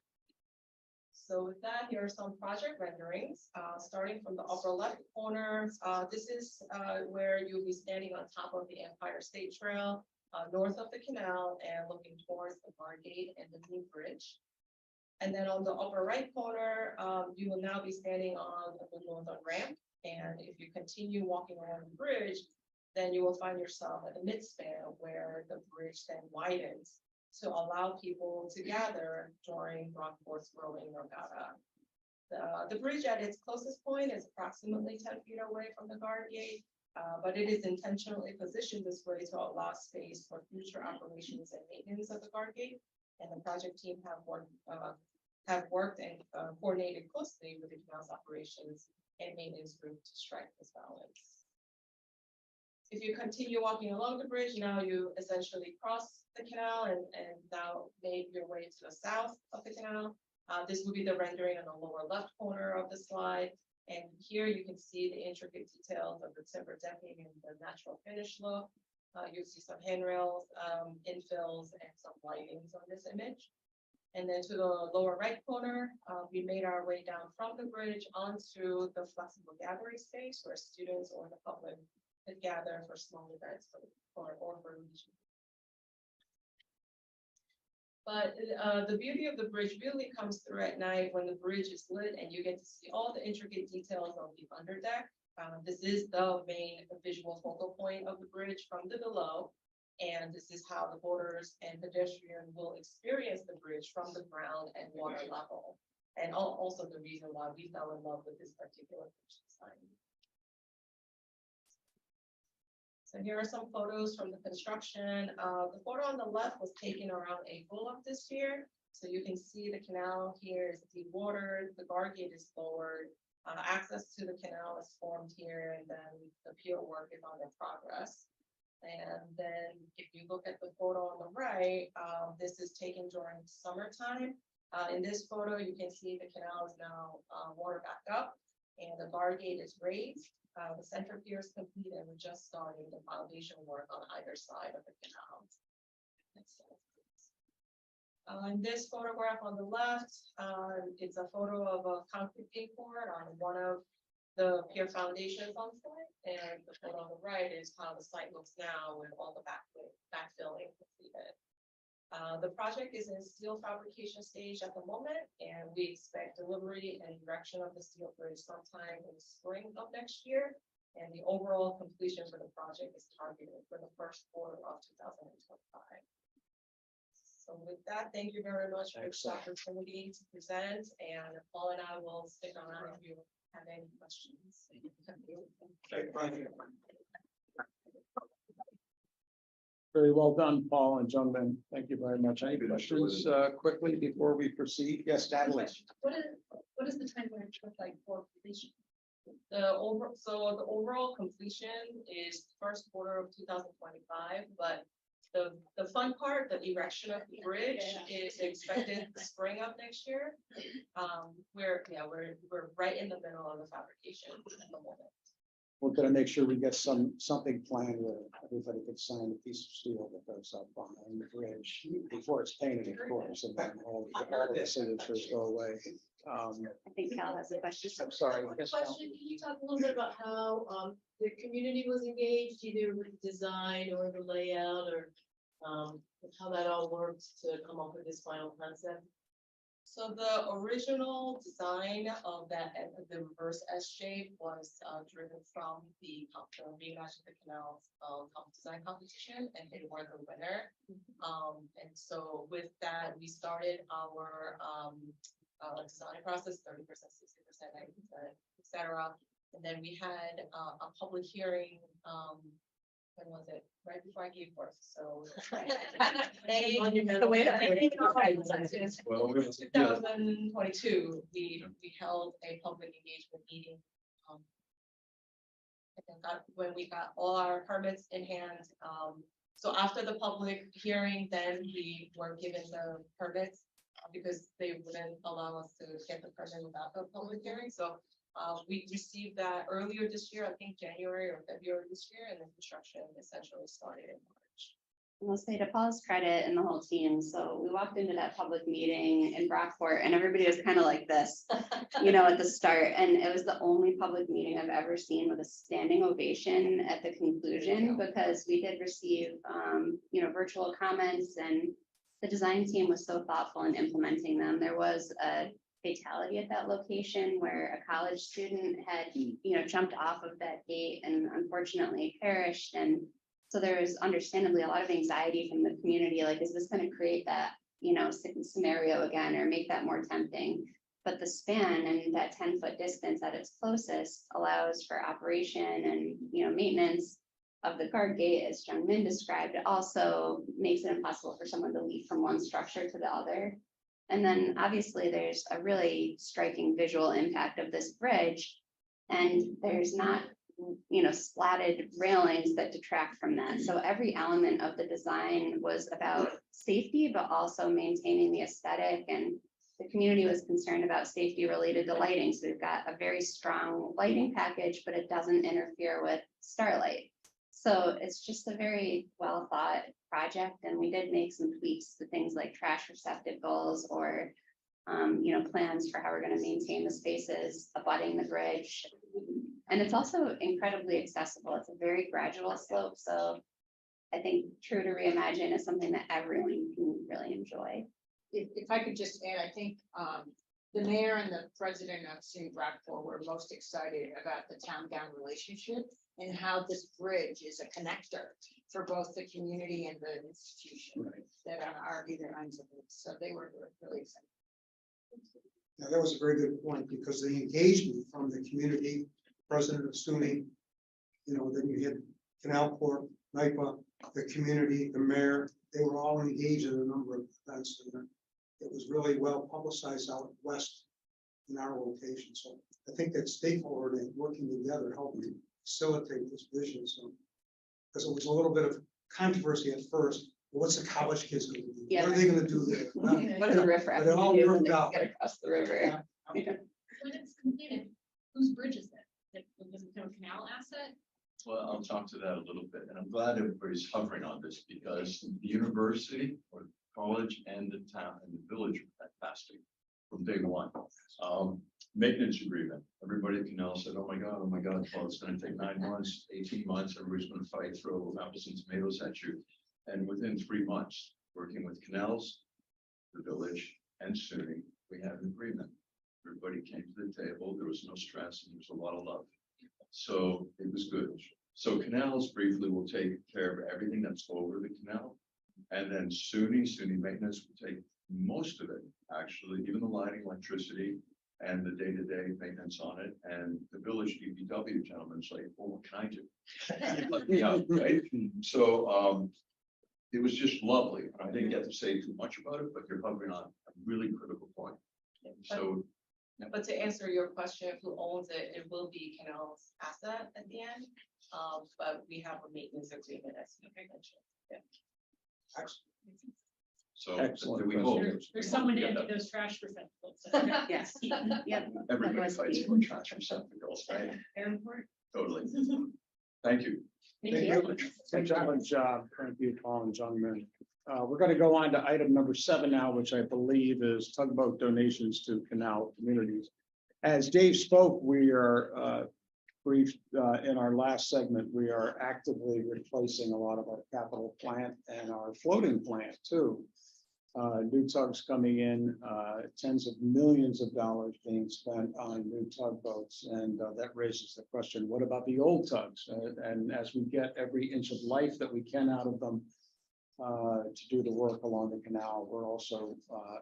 [SPEAKER 8] So with that, here are some project renderings, starting from the upper left corner. This is where you'll be standing on top of the Empire State Trail, north of the canal, and looking towards the Bar Gate and the new bridge. And then on the upper right corner, you will now be standing on the northern ramp. And if you continue walking along the bridge, then you will find yourself at the midspan where the bridge then widens to allow people to gather during Rockport's growing regatta. The bridge at its closest point is approximately 10 feet away from the guard gate, but it is intentionally positioned this way to allow space for future operations and maintenance of the guard gate. And the project team have worked and coordinated closely with the canal's operations and maintenance group to strike this balance. If you continue walking along the bridge, now you essentially cross the canal and now make your way to the south of the canal. This will be the rendering on the lower left corner of the slide. And here you can see the intricate details of the timber decking and the natural finish look. You'll see some handrails, infills, and some lightings on this image. And then to the lower right corner, we made our way down from the bridge onto the flexible gathering space where students or the public could gather for small events or for leisure. But the beauty of the bridge really comes through at night when the bridge is lit and you get to see all the intricate details of the underdeck. This is the main visual focal point of the bridge from the below. And this is how the boarders and pedestrians will experience the bridge from the ground and water level. And also the reason why we fell in love with this particular bridge design. So here are some photos from the construction. The photo on the left was taken around April of this year. So you can see the canal here is dewatered, the guard gate is lowered, access to the canal is formed here, and then the pier work is on in progress. And then if you look at the photo on the right, this is taken during summertime. In this photo, you can see the canal is now water back up and the guard gate is raised. The center pier is complete and we're just starting the foundation work on either side of the canal. Next slide, please. In this photograph on the left, it's a photo of a concrete pavement on one of the pier foundations on site, and the photo on the right is how the site looks now with all the backfilling completed. The project is in steel fabrication stage at the moment, and we expect delivery and erection of the steel bridge sometime in the spring of next year. And the overall completion for the project is targeted for the first quarter of 2025. So with that, thank you very much for this opportunity to present, and Paul and I will stick around if you have any questions.
[SPEAKER 1] Very well done, Paul and gentlemen. Thank you very much. Any questions quickly before we proceed? Yes, Natalie.
[SPEAKER 2] What is the timeline look like for completion?
[SPEAKER 8] The overall completion is first quarter of 2025, but the fun part, the erection of the bridge is expected the spring of next year. We're right in the middle of the fabrication at the moment.
[SPEAKER 1] We're gonna make sure we get something planned where everybody can sign a piece of steel that goes up behind the bridge before it's painted, of course, and then all the signatures go away.
[SPEAKER 6] I think Cal has a question.
[SPEAKER 1] I'm sorry.
[SPEAKER 9] Quick
[SPEAKER 1] Yes, Cal?
[SPEAKER 9] question, can you talk a little bit about how the community was engaged, either with design or the layout, or how that all worked to come up with this final concept?
[SPEAKER 8] So the original design of that, the reverse S shape was driven from the Reimagine the Canal design competition, and they were the winner. And so with that, we started our design process, 30%, 60%, 90%, etc. And then we had a public hearing, when was it? Right before I gave birth, so.
[SPEAKER 7] Well,
[SPEAKER 8] 2022, we held a public engagement meeting. I think that when we got all our permits in hand, so after the public hearing, then we were given the permits. because they wouldn't allow us to get the permit without the public hearing, so. We received that earlier this year, I think January or February this year, and the construction essentially started in March.
[SPEAKER 6] I'll say to Paul's credit and the whole team, so we walked into that public meeting in Brockport and everybody was kind of like this, at the start, and it was the only public meeting I've ever seen with a standing ovation at the conclusion, because we did receive, virtual comments, and the design team was so thoughtful in implementing them. There was a fatality at that location where a college student had, jumped off of that gate and unfortunately perished, and so there was understandably a lot of anxiety from the community, like, is this going to create that, scenario again, or make that more tempting? But the span and that 10-foot distance at its closest allows for operation and, maintenance of the guard gate, as Jung Min described. It also makes it impossible for someone to leap from one structure to the other. And then obviously there's a really striking visual impact of this bridge, and there's not, slatted railings that detract from that. So every element of the design was about safety, but also maintaining the aesthetic, and the community was concerned about safety related to lighting. So we've got a very strong lighting package, but it doesn't interfere with starlight. So it's just a very well thought project, and we did make some tweaks to things like trash receptacles or plans for how we're going to maintain the spaces abutting the bridge. And it's also incredibly accessible. It's a very gradual slope, so I think True to Reimagine is something that everyone can really enjoy.
[SPEAKER 3] If I could just add, I think, the mayor and the president of City Brockport were most excited about the town-gown relationship and how this bridge is a connector for both the community and the institution that are either ends of it. So they were really excited.
[SPEAKER 10] Now, that was a very good point, because the engagement from the community, president of SUNY, then you had Canal Corp, NIPA, the community, the mayor, they were all engaged in a number of events. And it was really well publicized out west in our location. So I think that stakeholder and working together helped me facilitate this vision. So, because it was a little bit of controversy at first. What's the college kids going to do?
[SPEAKER 6] Yeah.
[SPEAKER 10] What are they going to do there?
[SPEAKER 6] What are the riffraff
[SPEAKER 10] But it all
[SPEAKER 6] gonna do when
[SPEAKER 10] worked
[SPEAKER 6] they
[SPEAKER 10] out.
[SPEAKER 6] get across the river?
[SPEAKER 11] When it's completed, whose bridge is that? Does it become a canal asset?
[SPEAKER 7] Well, I'll talk to that a little bit, and I'm glad everybody's hovering on this, because the university or college and the town and the village are fantastic from day one. Maintenance agreement, everybody at Canal said, oh my God, well, it's gonna take 9 months, 18 months, everybody's gonna fight, throw apples and tomatoes at you. And within 3 months, working with Canals, the village, and SUNY, we had an agreement. Everybody came to the table, there was no stress, and there was a lot of love. So it was good. So Canals briefly will take care of everything that's over the canal. And then SUNY maintenance will take most of it, actually, even the lighting, electricity, and the day-to-day maintenance on it. And the village DPW gentleman's like, oh, what can I do? Let me out, right? So it was just lovely. I didn't get to say too much about it, but you're hovering on a really critical point. So
[SPEAKER 8] But to answer your question, who owns it, it will be Canal's asset at the end. But we have a maintenance agreement, as you mentioned. Yeah.
[SPEAKER 7] So
[SPEAKER 1] Excellent.
[SPEAKER 7] we hope.
[SPEAKER 11] There's someone to empty those trash receptacles.
[SPEAKER 6] Yes, yep.
[SPEAKER 7] Everybody fights for trash receptacles, right?
[SPEAKER 11] They're important.
[SPEAKER 7] Totally. Thank you.
[SPEAKER 11] Thank you.
[SPEAKER 1] Excellent job. Thank you, Paul and Jung Min. We're going to go on to item number 7 now, which I believe is tugboat donations to canal communities. As Dave spoke, we are briefed in our last segment, we are actively replacing a lot of our capital plant and our floating plant too. New tugs coming in, tens of millions of dollars being spent on new tugboats, and that raises the question, what about the old tugs? And as we get every inch of life that we can out of them to do the work along the canal, we're also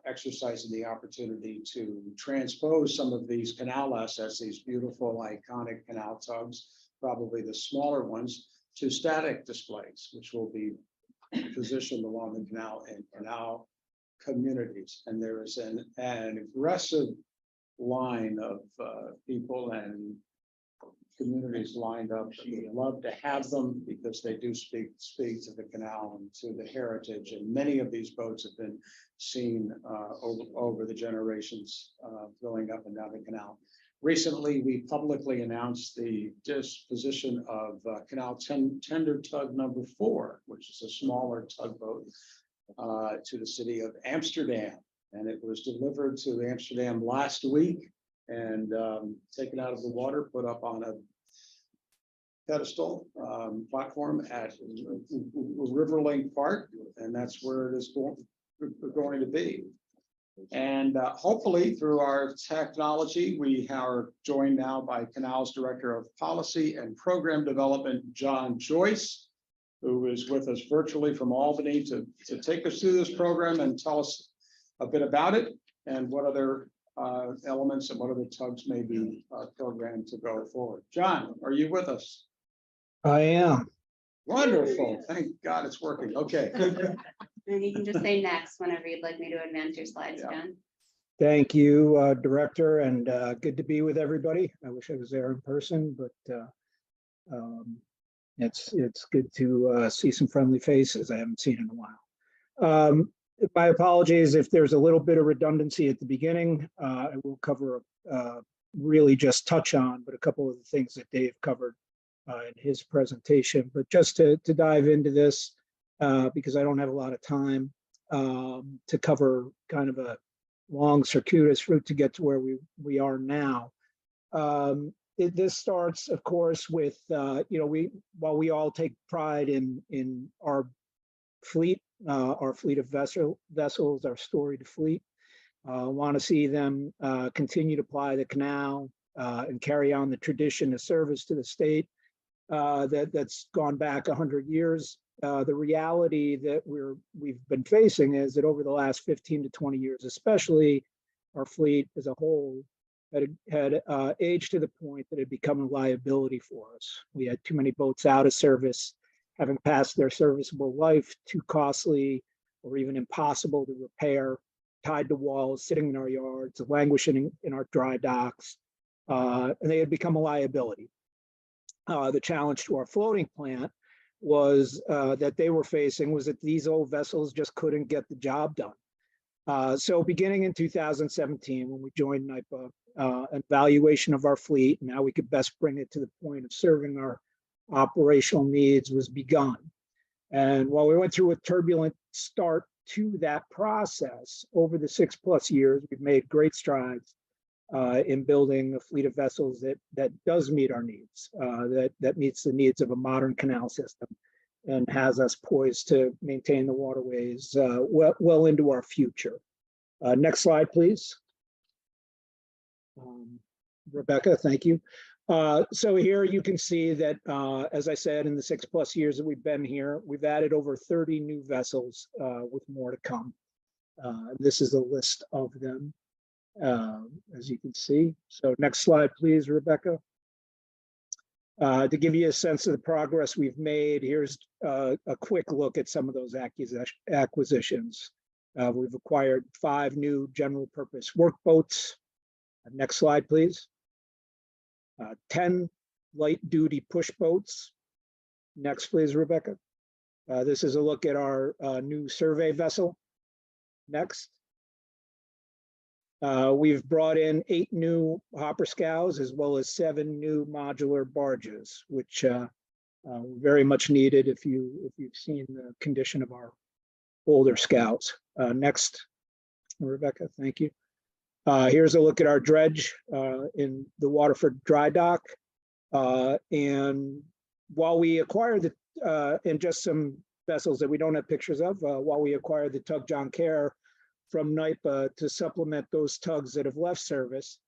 [SPEAKER 1] exercising the opportunity to transpose some of these canal assets, these beautiful iconic canal tugs, probably the smaller ones, to static displays, which will be positioned along the canal and canal communities. And there is an aggressive line of people and communities lined up. We'd love to have them because they do speak to the canal and to the heritage. And many of these boats have been seen over the generations going up and down the canal. Recently, we publicly announced the disposition of Canal Tender Tug number 4, which is a smaller tugboat to the city of Amsterdam. And it was delivered to Amsterdam last week and taken out of the water, put up on a pedestal platform at Riverlink Park, and that's where it is going to be. And hopefully through our technology, we are joined now by Canal's Director of Policy and Program Development, John Joyce, who is with us virtually from Albany to take us through this program and tell us a bit about it and what other elements and what other tugs may be programmed to go forward. John, are you with us?
[SPEAKER 12] I am.
[SPEAKER 1] Wonderful. Thank God it's working. Okay.
[SPEAKER 6] And you can just say next whenever you'd like me to advance your slides,
[SPEAKER 1] Yeah.
[SPEAKER 6] John.
[SPEAKER 12] Thank you, Director, and good to be with everybody. I wish I was there in person, but it's good to see some friendly faces I haven't seen in a while. My apologies if there's a little bit of redundancy at the beginning. I will cover really just touch on, but a couple of the things that Dave covered in his presentation. But just to dive into this, because I don't have a lot of time to cover kind of a long circuitous route to get to where we are now. This starts, of course, with while we all take pride in our fleet of vessels, our storied fleet, want to see them continue to ply the canal and carry on the tradition of service to the state that's gone back 100 years. The reality that we've been facing is that over the last 15 to 20 years, especially, our fleet as a whole had aged to the point that it had become a liability for us. We had too many boats out of service, having passed their serviceable life, too costly or even impossible to repair, tied to walls, sitting in our yards, languishing in our dry docks, and they had become a liability. The challenge to our floating plant was that they were facing was that these old vessels just couldn't get the job done. So beginning in 2017, when we joined NYPA, an evaluation of our fleet and how we could best bring it to the point of serving our operational needs was begun. And while we went through a turbulent start to that process, over the 6+ years, we've made great strides in building a fleet of vessels that does meet our needs, that meets the needs of a modern canal system and has us poised to maintain the waterways well into our future. Next slide, please. Rebecca, thank you. So here you can see that, as I said, in the 6+ years that we've been here, we've added over 30 new vessels with more to come. This is a list of them, as you can see. So next slide, please, Rebecca. To give you a sense of the progress we've made, here's a quick look at some of those acquisitions. We've acquired 5 new general purpose workboats. Next slide, please. 10 light duty push boats. Next, please, Rebecca. This is a look at our new survey vessel. Next. We've brought in 8 new hopper scows as well as 7 new modular barges, which very much needed if you've seen the condition of our older scows. Next, Rebecca, thank you. Here's a look at our dredge in the Waterford dry dock. And while we acquired and just some vessels that we don't have pictures of, while we acquired the tug John Care from NYPA to supplement those tugs that have left service,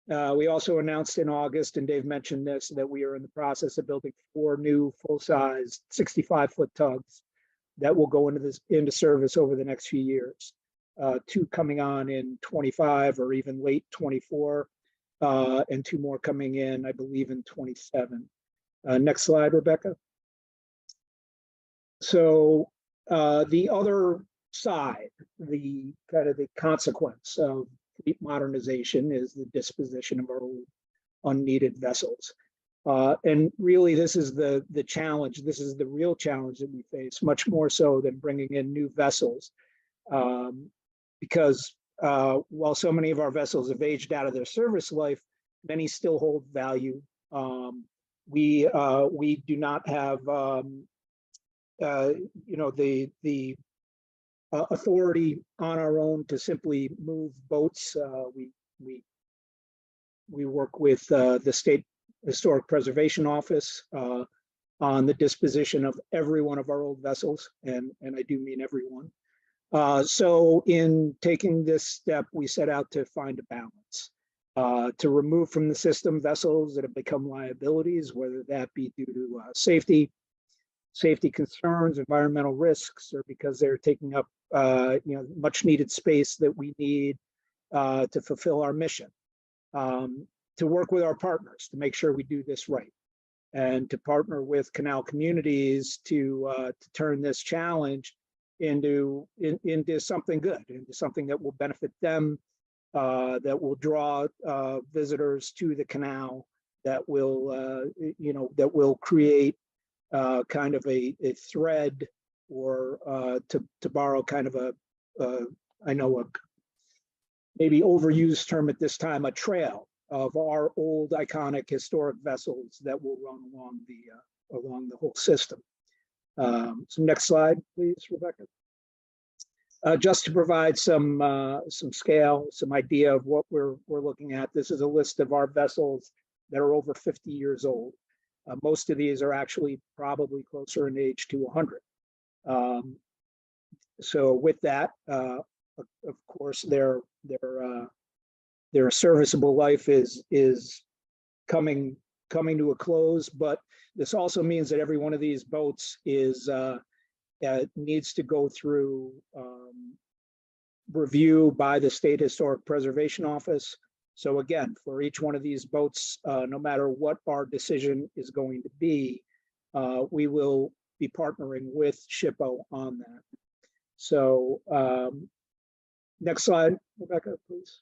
[SPEAKER 12] we also announced in August, and Dave mentioned this, that we are in the process of building 4 new full-size 65-foot tugs that will go into service over the next few years. 2 coming on in 25 or even late 24, and 2 more coming in, I believe, in 27. Next slide, Rebecca. So the other side, the kind of the consequence of fleet modernization is the disposition of our old unneeded vessels. And really, this is the challenge. This is the real challenge that we face, much more so than bringing in new vessels. Because while so many of our vessels have aged out of their service life, many still hold value. We do not have the authority on our own to simply move boats. We work with the State Historic Preservation Office on the disposition of every one of our old vessels, and I do mean everyone. So in taking this step, we set out to find a balance, to remove from the system vessels that have become liabilities, whether that be due to safety concerns, environmental risks, or because they're taking up much needed space that we need to fulfill our mission. To work with our partners to make sure we do this right, and to partner with canal communities to turn this challenge into something good, into something that will benefit them, that will draw visitors to the canal, that will create kind of a thread, or to borrow kind of I know a maybe overused term at this time, a trail of our old iconic historic vessels that will run along the whole system. So next slide, please, Rebecca. Just to provide some scale, some idea of what we're looking at. This is a list of our vessels that are over 50 years old. Most of these are actually probably closer in age to 100. So with that, of course, their serviceable life is coming to a close, but this also means that every one of these boats needs to go through review by the State Historic Preservation Office. So again, for each one of these boats, no matter what our decision is going to be, we will be partnering with SHPO on that. So next slide, Rebecca, please.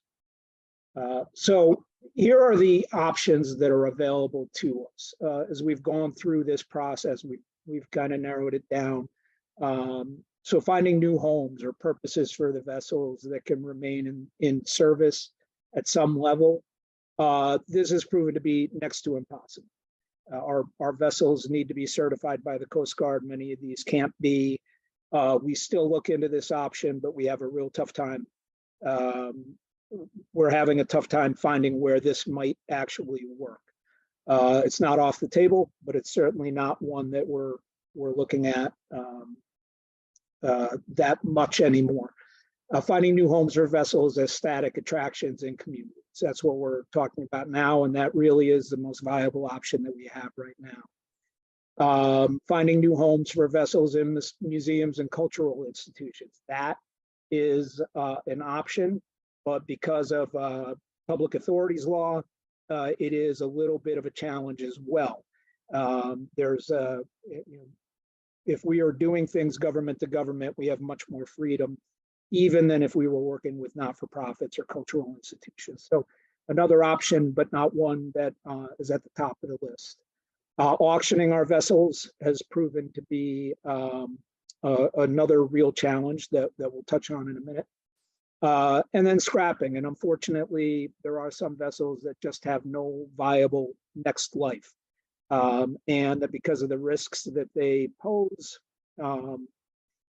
[SPEAKER 12] So here are the options that are available to us. As we've gone through this process, we've kind of narrowed it down. So finding new homes or purposes for the vessels that can remain in service at some level, this has proven to be next to impossible. Our vessels need to be certified by the Coast Guard. Many of these can't be. We still look into this option, but we have a real tough time. We're having a tough time finding where this might actually work. It's not off the table, but it's certainly not one that we're looking at that much anymore. Finding new homes for vessels as static attractions in communities. That's what we're talking about now, and that really is the most viable option that we have right now. Finding new homes for vessels in museums and cultural institutions. That is an option, but because of public authorities law, it is a little bit of a challenge as well. If we are doing things government to government, we have much more freedom, even than if we were working with not-for-profits or cultural institutions. So another option, but not one that is at the top of the list. Auctioning our vessels has proven to be another real challenge that we'll touch on in a minute. And then scrapping. And unfortunately, there are some vessels that just have no viable next life. And that because of the risks that they pose,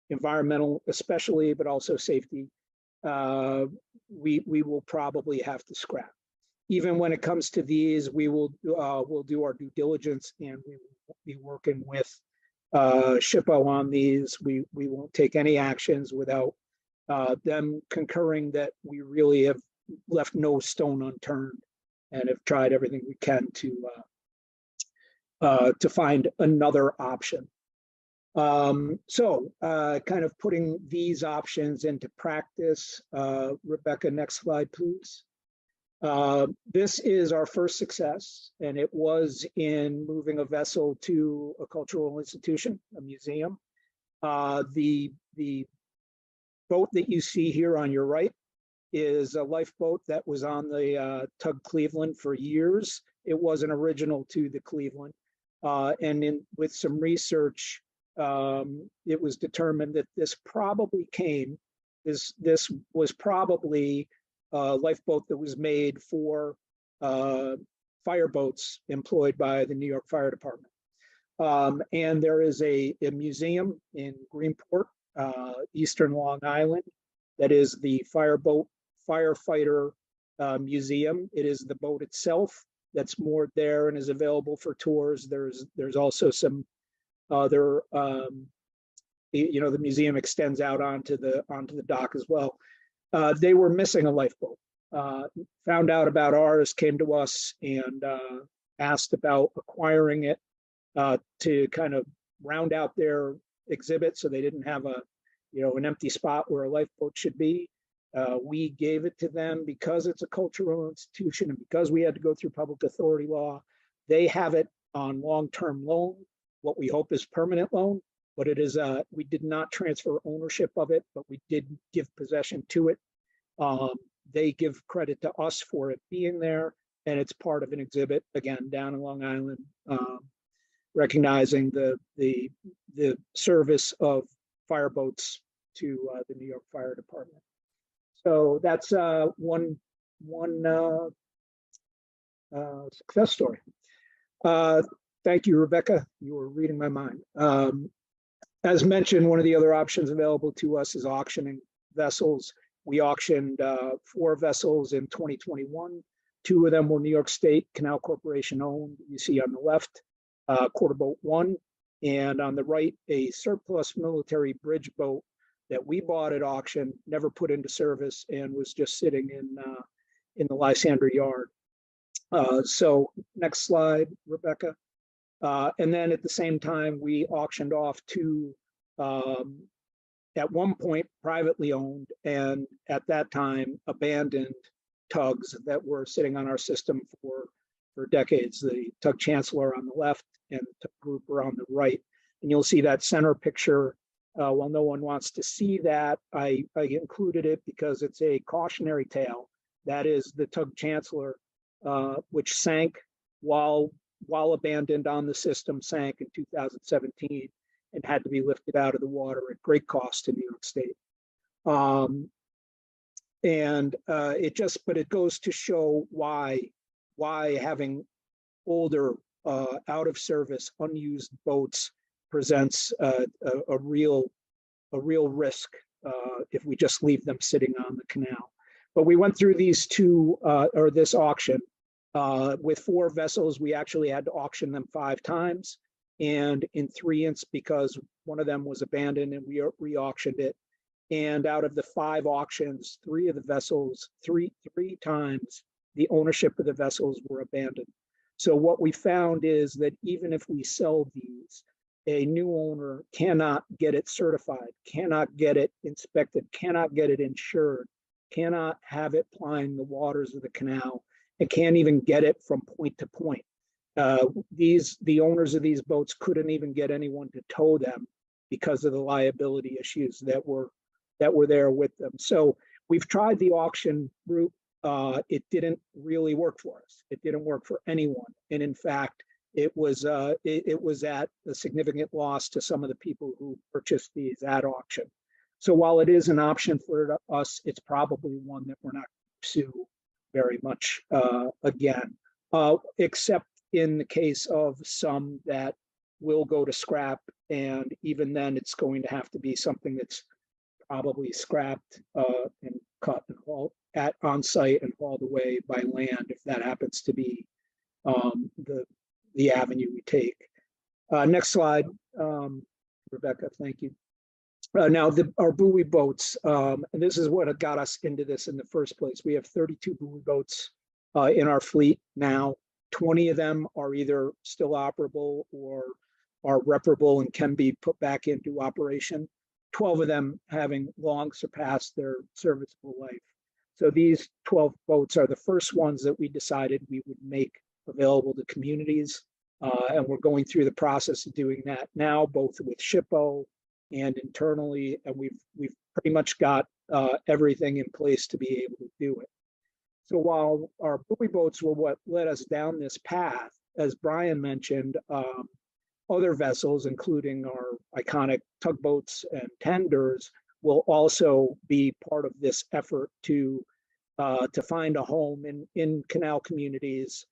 [SPEAKER 12] environmental especially, but also safety, we will probably have to scrap. Even when it comes to these, we'll do our due diligence, and we will be working with SHPO on these. We won't take any actions without them concurring that we really have left no stone unturned and have tried everything we can to find another option. So kind of putting these options into practice. Rebecca, next slide, please. This is our first success, and it was in moving a vessel to a cultural institution, a museum. The boat that you see here on your right is a lifeboat that was on the Tug Cleveland for years. it wasn't original to the Cleveland. And with some research, it was determined that this was probably a lifeboat that was made for fireboats employed by the New York Fire Department. And there is a museum in Greenport, Eastern Long Island, that is the firefighter museum. It is the boat itself that's moored there and is available for tours. There's also some other, the museum extends out onto the dock as well. They were missing a lifeboat. Found out about ours, came to us and asked about acquiring it to kind of round out their exhibit, so they didn't have an empty spot where a lifeboat should be. We gave it to them because it's a cultural institution and because we had to go through public authority law. They have it on long-term loan, what we hope is permanent loan, but it is we did not transfer ownership of it, but we did give possession to it. They give credit to us for it being there, and it's part of an exhibit again down in Long Island, recognizing the service of fireboats to the New York Fire Department. So that's one success story. Thank you, Rebecca. You were reading my mind. As mentioned, one of the other options available to us is auctioning vessels. We auctioned 4 vessels in 2021. 2 of them were New York State Canal Corporation owned. You see on the left, Quarterboat 1, and on the right, a surplus military bridge boat that we bought at auction, never put into service, and was just sitting in the Lysander yard. So next slide, Rebecca. And then at the same time, we auctioned off 2, at one point privately owned, and at that time abandoned tugs that were sitting on our system for decades. The Tug Chancellor on the left and the Tug Grouper on the right. And you'll see that center picture. While no one wants to see that, I included it because it's a cautionary tale. That is the Tug Chancellor, which sank while abandoned on the system, sank in 2017 and had to be lifted out of the water at great cost to New York State. But it goes to show why having older, out of service, unused boats presents a real risk if we just leave them sitting on the canal. But we went through these this auction with 4 vessels. We actually had to auction them 5 times, and in 3 instances, because one of them was abandoned and we re-auctioned it. And out of the 5 auctions, 3 of the vessels, three times, the ownership of the vessels were abandoned. So what we found is that even if we sell these, a new owner cannot get it certified, cannot get it inspected, cannot get it insured, cannot have it plying the waters of the canal, and can't even get it from point to point. The owners of these boats couldn't even get anyone to tow them because of the liability issues that were there with them. So we've tried the auction route. It didn't really work for us. It didn't work for anyone. And in fact, it was at a significant loss to some of the people who purchased these at auction. So while it is an option for us, it's probably one that we're not going to pursue very much again, except in the case of some that will go to scrap. And even then, it's going to have to be something that's probably scrapped and cut and hauled on site and hauled away by land, if that happens to be the avenue we take. Next slide, Rebecca, thank you. Now, our buoy boats, and this is what got us into this in the first place. We have 32 buoy boats in our fleet now. 20 of them are either still operable or are reparable and can be put back into operation. 12 of them having long surpassed their serviceable life. So these 12 boats are the first ones that we decided we would make available to communities. And we're going through the process of doing that now, both with SHPO and internally, and we've pretty much got everything in place to be able to do it. So while our buoy boats were what led us down this path, as Brian mentioned, other vessels, including our iconic tugboats and tenders, will also be part of this effort to find a home in canal communities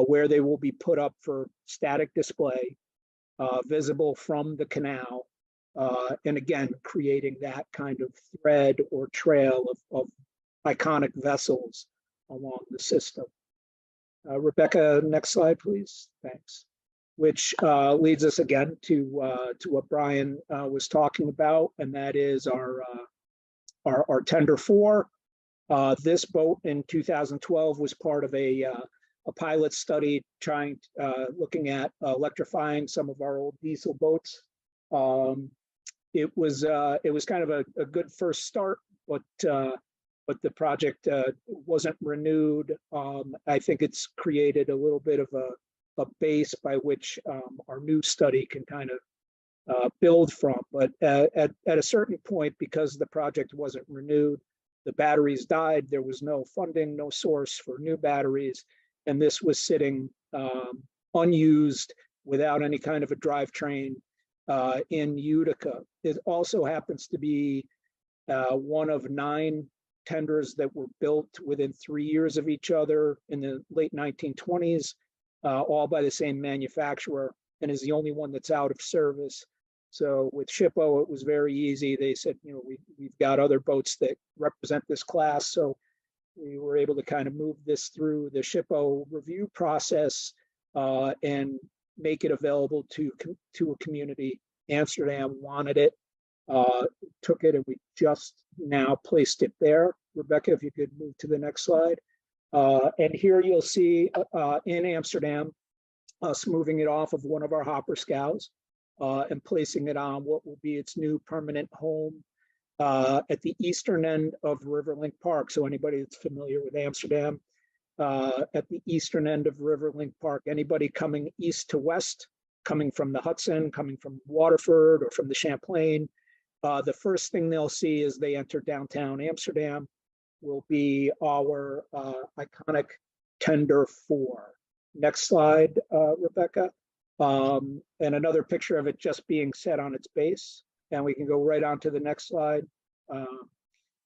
[SPEAKER 12] where they will be put up for static display, visible from the canal, and again, creating that kind of thread or trail of iconic vessels along the system. Rebecca, next slide, please. Thanks. Which leads us again to what Brian was talking about, and that is our Tender 4. This boat in 2012 was part of a pilot study looking at electrifying some of our old diesel boats. It was kind of a good first start, but the project wasn't renewed. I think it's created a little bit of a base by which our new study can kind of build from. But at a certain point, because the project wasn't renewed, the batteries died. There was no funding, no source for new batteries, and this was sitting unused without any kind of a drivetrain in Utica. It also happens to be one of 9 tenders that were built within 3 years of each other in the late 1920s, all by the same manufacturer, and is the only one that's out of service. So with SHPO, it was very easy. They said, you know, we've got other boats that represent this class. So we were able to kind of move this through the SHPO review process and make it available to a community. Amsterdam wanted it, took it, and we just now placed it there. Rebecca, if you could move to the next slide. And here you'll see in Amsterdam, us moving it off of one of our hopper scows and placing it on what will be its new permanent home at the eastern end of Riverlink Park. So anybody that's familiar with Amsterdam, at the eastern end of Riverlink Park, anybody coming east to west, coming from the Hudson, coming from Waterford or from the Champlain, the first thing they'll see as they enter downtown Amsterdam will be our iconic Tender 4. Next slide, Rebecca. And another picture of it just being set on its base. And we can go right on to the next slide.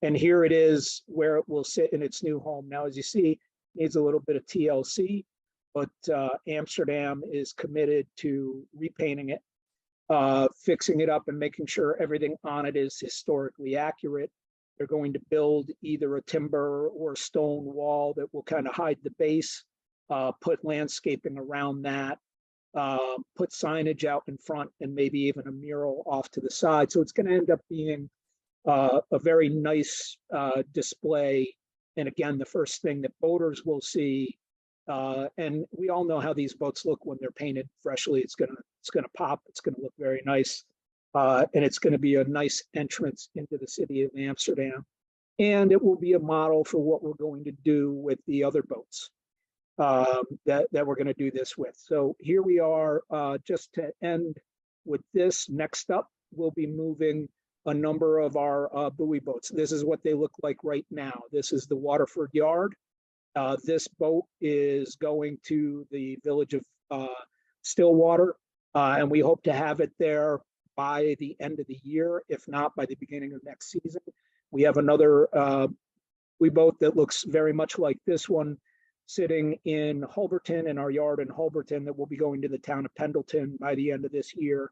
[SPEAKER 12] And here it is where it will sit in its new home. Now, as you see, it needs a little bit of TLC, but Amsterdam is committed to repainting it, fixing it up and making sure everything on it is historically accurate. They're going to build either a timber or stone wall that will kind of hide the base, put landscaping around that, put signage out in front, and maybe even a mural off to the side. So it's going to end up being a very nice display. And again, the first thing that boaters will see, and we all know how these boats look when they're painted freshly. It's gonna pop. It's gonna look very nice, and it's going to be a nice entrance into the city of Amsterdam. And it will be a model for what we're going to do with the other boats that we're going to do this with. So here we are. Just to end with this, next up, we'll be moving a number of our buoy boats. This is what they look like right now. This is the Waterford Yard. This boat is going to the village of Stillwater, and we hope to have it there by the end of the year, if not by the beginning of next season. We have another buoy boat that looks very much like this one sitting in Hulberton, in our yard in Hulberton, that will be going to the town of Pendleton by the end of this year.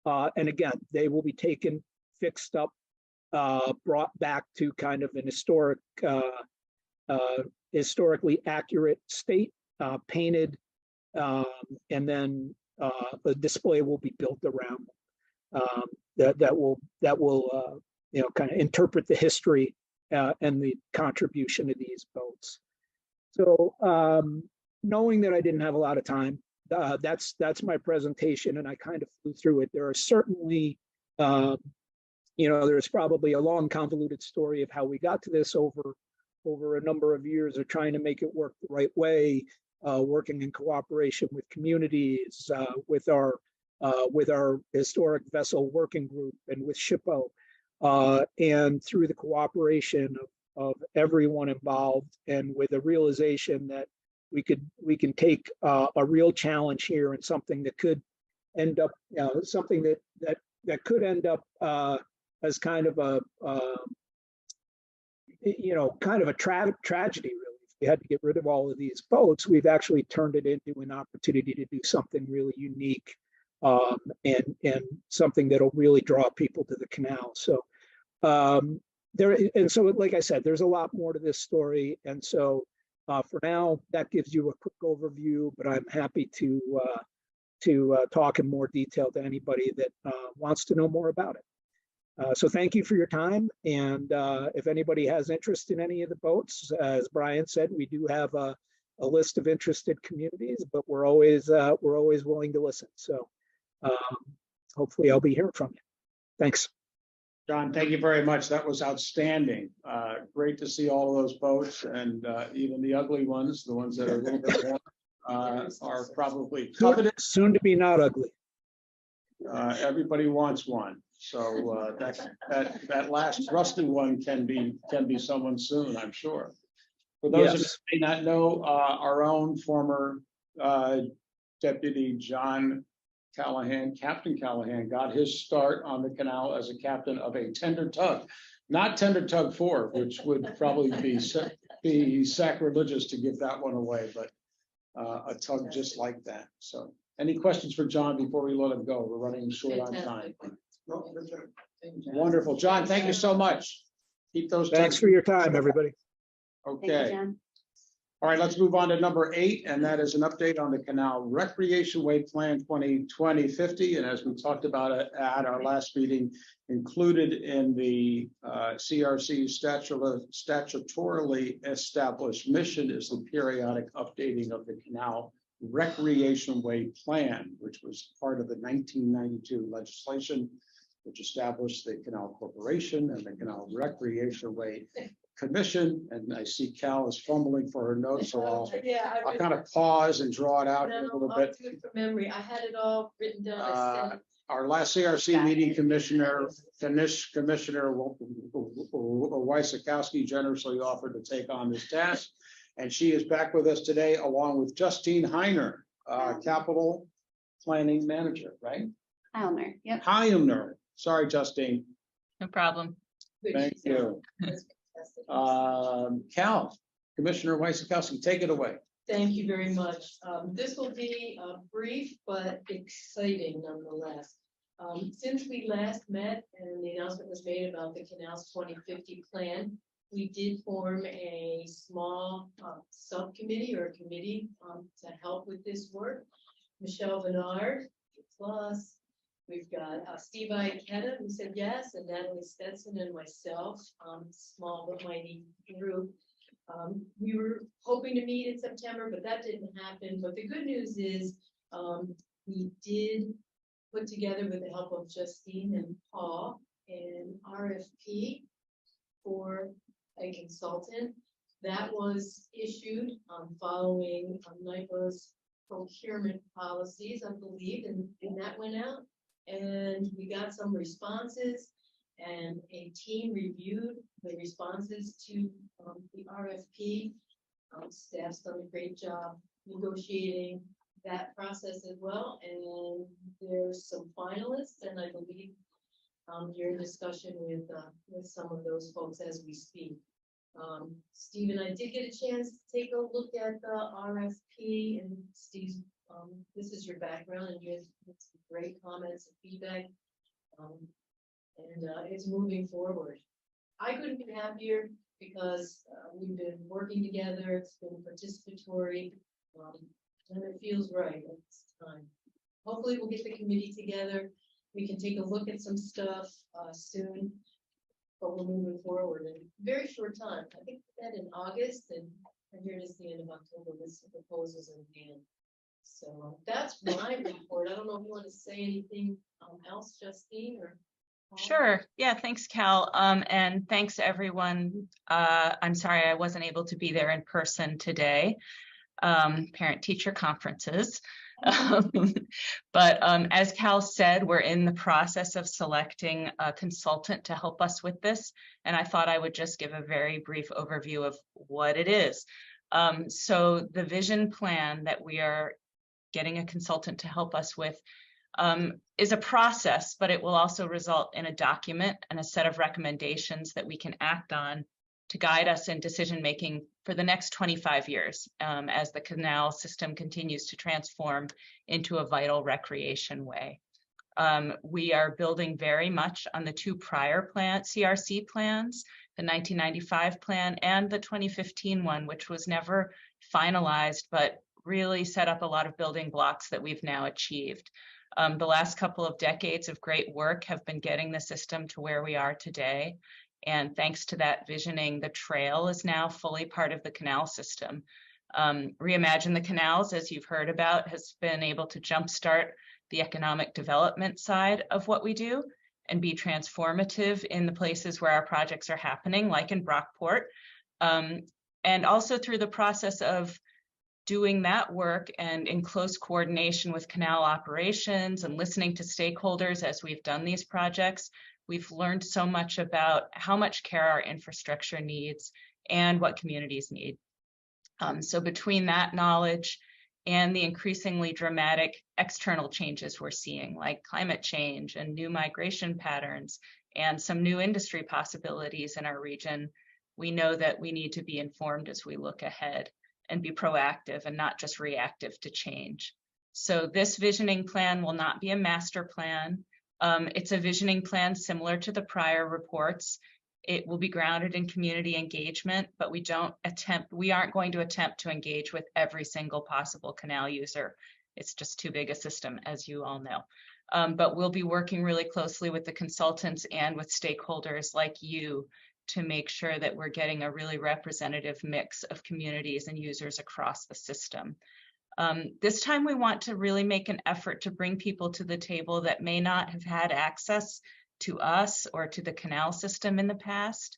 [SPEAKER 12] And again, they will be taken, fixed up, brought back to kind of an historically accurate state, painted, and then a display will be built around that will kind of interpret the history and the contribution of these boats. So knowing that I didn't have a lot of time, that's my presentation, and I kind of flew through it. There are certainly, there's probably a long, convoluted story of how we got to this over a number of years of trying to make it work the right way, working in cooperation with communities, with our historic vessel working group and with SHPO, and through the cooperation of everyone involved, and with a realization that we can take a real challenge here and something that could end up, something that could end up as kind of a tragedy, really. If we had to get rid of all of these boats, we've actually turned it into an opportunity to do something really unique, and something that'll really draw people to the canal. So so like I said, there's a lot more to this story, and so for now that gives you a quick overview, but I'm happy to talk in more detail to anybody that wants to know more about it. So thank you for your time, and if anybody has interest in any of the boats, as Brian said, we do have a list of interested communities, but we're always willing to listen. So hopefully I'll be hearing from you. Thanks.
[SPEAKER 1] John, thank you very much. That was outstanding. Great to see all of those boats, and even the ugly ones, the ones that are a little bit more, are probably coveted.
[SPEAKER 12] Soon to be not ugly.
[SPEAKER 1] Everybody wants one. So that last rusty one can be someone soon, I'm sure. For those of you who may not know, our own former Deputy John Callahan, Captain Callahan, got his start on the canal as a captain of a tender tug, not tender tug 4, which would probably be sacrilegious to give that one away, but a tug just like that. So, any questions for John before we let him go? We're running short on time. Wonderful, John. Thank you so much. Keep those.
[SPEAKER 12] Thanks for your time, everybody.
[SPEAKER 1] Okay.
[SPEAKER 6] Thank you, John.
[SPEAKER 1] All right, let's move on to number 8, and that is an update on the Canal Recreationway Plan 2020-50. And as we talked about it at our last meeting, included in the CRC statutorily established mission is the periodic updating of the Canal Recreationway Plan, which was part of the 1992 legislation, which established the Canal Corporation and the Canal Recreationway Commission. And I see Cal is fumbling for her notes, so I'll kind of pause and draw it out a little bit.
[SPEAKER 9] Do it from memory. I had it all written down. I sent it.
[SPEAKER 1] Our last CRC meeting, Commissioner Wysikowski generously offered to take on this task, and she is back with us today, along with Justine Heiner, Capital Planning Manager, right?
[SPEAKER 6] Elmer, yep.
[SPEAKER 1] Hi, Elmer. Sorry, Justine.
[SPEAKER 11] No problem.
[SPEAKER 1] Thank you. Cal, Commissioner Wysikowski, take it away.
[SPEAKER 9] Thank you very much. This will be brief but exciting nonetheless. Since we last met and the announcement was made about the Canal's 2050 plan, we did form a small subcommittee or committee to help with this work. Michelle Bernard, plus we've got Steve Iacetta, who said yes, and Natalie Stetson and myself, small but mighty group. We were hoping to meet in September, but that didn't happen. But the good news is we did put together, with the help of Justine and Paul, an RFP for a consultant that was issued following NYPA's procurement policies, I believe, and that went out. And we got some responses, and a team reviewed the responses to the RFP. Staff's done a great job negotiating that process as well. And there's some finalists, and I believe you're in discussion with some of those folks as we speak. Steve and I did get a chance to take a look at the RFP, and Steve's this is your background, and you have some great comments and feedback, and it's moving forward. I couldn't be happier because we've been working together. It's been participatory, and it feels right. It's time. Hopefully, we'll get the committee together. We can take a look at some stuff soon, but we're moving forward in very short time. I think that in August, and here it is the end of October. This proposal's in hand. So that's my report. I don't know if you want to say anything else, Justine, or Paul?
[SPEAKER 11] Sure. Yeah, thanks, Cal. And thanks everyone. I'm sorry I wasn't able to be there in person today.
[SPEAKER 13] parent-teacher conferences. But as Cal said, we're in the process of selecting a consultant to help us with this. And I thought I would just give a very brief overview of what it is. So the vision plan that we are getting a consultant to help us with is a process, but it will also result in a document and a set of recommendations that we can act on to guide us in decision-making for the next 25 years as the canal system continues to transform into a vital recreation way. We are building very much on the two prior CRC plans, the 1995 plan and the 2015 one, which was never finalized, but really set up a lot of building blocks that we've now achieved. The last couple of decades of great work have been getting the system to where we are today. And thanks to that visioning, the trail is now fully part of the canal system. Reimagine the Canals, as you've heard about, has been able to jumpstart the economic development side of what we do and be transformative in the places where our projects are happening, like in Brockport. And also through the process of doing that work and in close coordination with canal operations and listening to stakeholders as we've done these projects, we've learned so much about how much care our infrastructure needs and what communities need. So between that knowledge and the increasingly dramatic external changes we're seeing, like climate change and new migration patterns and some new industry possibilities in our region, we know that we need to be informed as we look ahead and be proactive and not just reactive to change. So this visioning plan will not be a master plan. It's a visioning plan similar to the prior reports. It will be grounded in community engagement, but we aren't going to attempt to engage with every single possible canal user. It's just too big a system, as you all know. But we'll be working really closely with the consultants and with stakeholders like you to make sure that we're getting a really representative mix of communities and users across the system. This time we want to really make an effort to bring people to the table that may not have had access to us or to the canal system in the past.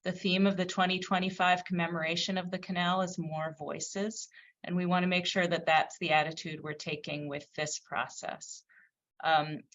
[SPEAKER 13] The theme of the 2025 commemoration of the canal is more voices, and we want to make sure that that's the attitude we're taking with this process.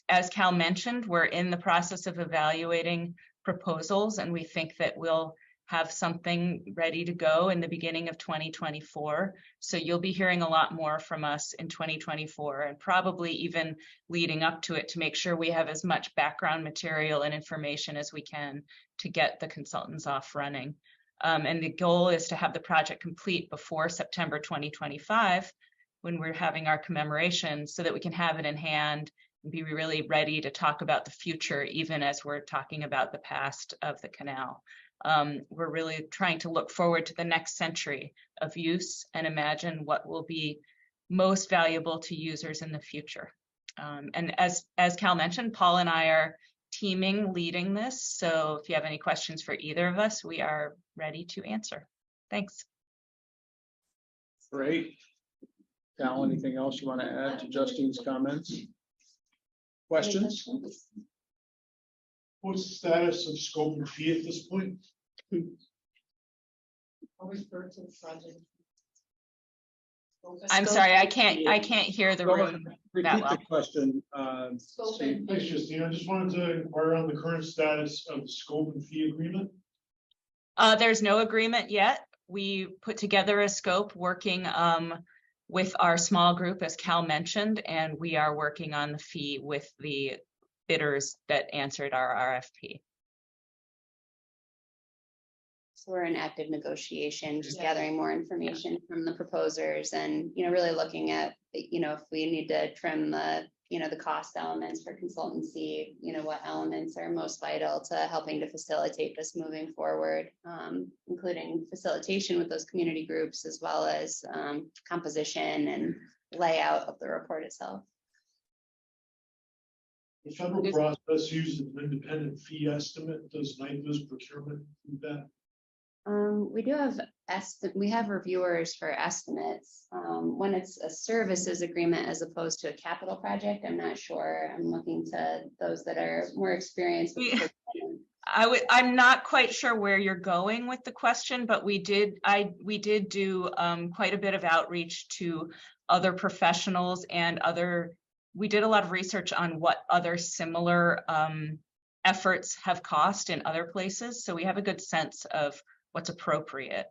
[SPEAKER 13] As Cal mentioned, we're in the process of evaluating proposals, and we think that we'll have something ready to go in the beginning of 2024. So you'll be hearing a lot more from us in 2024 and probably even leading up to it to make sure we have as much background material and information as we can to get the consultants off running. And the goal is to have the project complete before September 2025 when we're having our commemoration so that we can have it in hand and be really ready to talk about the future, even as we're talking about the past of the canal. We're really trying to look forward to the next century of use and imagine what will be most valuable to users in the future. And as Cal mentioned, Paul and I are leading this. So if you have any questions for either of us, we are ready to answer. Thanks.
[SPEAKER 1] Great. Cal, anything else you want to add to Justine's comments? Questions?
[SPEAKER 5] What's the status of scope and fee at this point?
[SPEAKER 9] I'll refer to the project.
[SPEAKER 13] I'm sorry, I can't hear the room that
[SPEAKER 1] Repeat
[SPEAKER 13] well.
[SPEAKER 1] the question.
[SPEAKER 9] Scope
[SPEAKER 1] Steve.
[SPEAKER 9] and
[SPEAKER 5] Thanks, Justine. I just wanted to inquire on the current status of the scope and fee agreement.
[SPEAKER 13] There's no agreement yet. We put together a scope working with our small group, as Cal mentioned, and we are working on the fee with the bidders that answered our RFP.
[SPEAKER 6] So we're in active negotiation, just
[SPEAKER 9] Yeah.
[SPEAKER 6] gathering more information from the proposers and, really looking at, if we need to trim the, the cost elements for consultancy, what elements are most vital to helping to facilitate this moving forward, including facilitation with those community groups, as well as composition and layout of the report itself.
[SPEAKER 5] The federal process uses an independent fee estimate. Does NIPA's procurement do that?
[SPEAKER 6] We do have we have reviewers for estimates. When it's a services agreement as opposed to a capital project, I'm not sure. I'm looking to those that are more experienced with
[SPEAKER 13] I'm not quite sure where you're going with the question, but we did do quite a bit of outreach to other professionals and we did a lot of research on what other similar efforts have cost in other places. So we have a good sense of what's appropriate.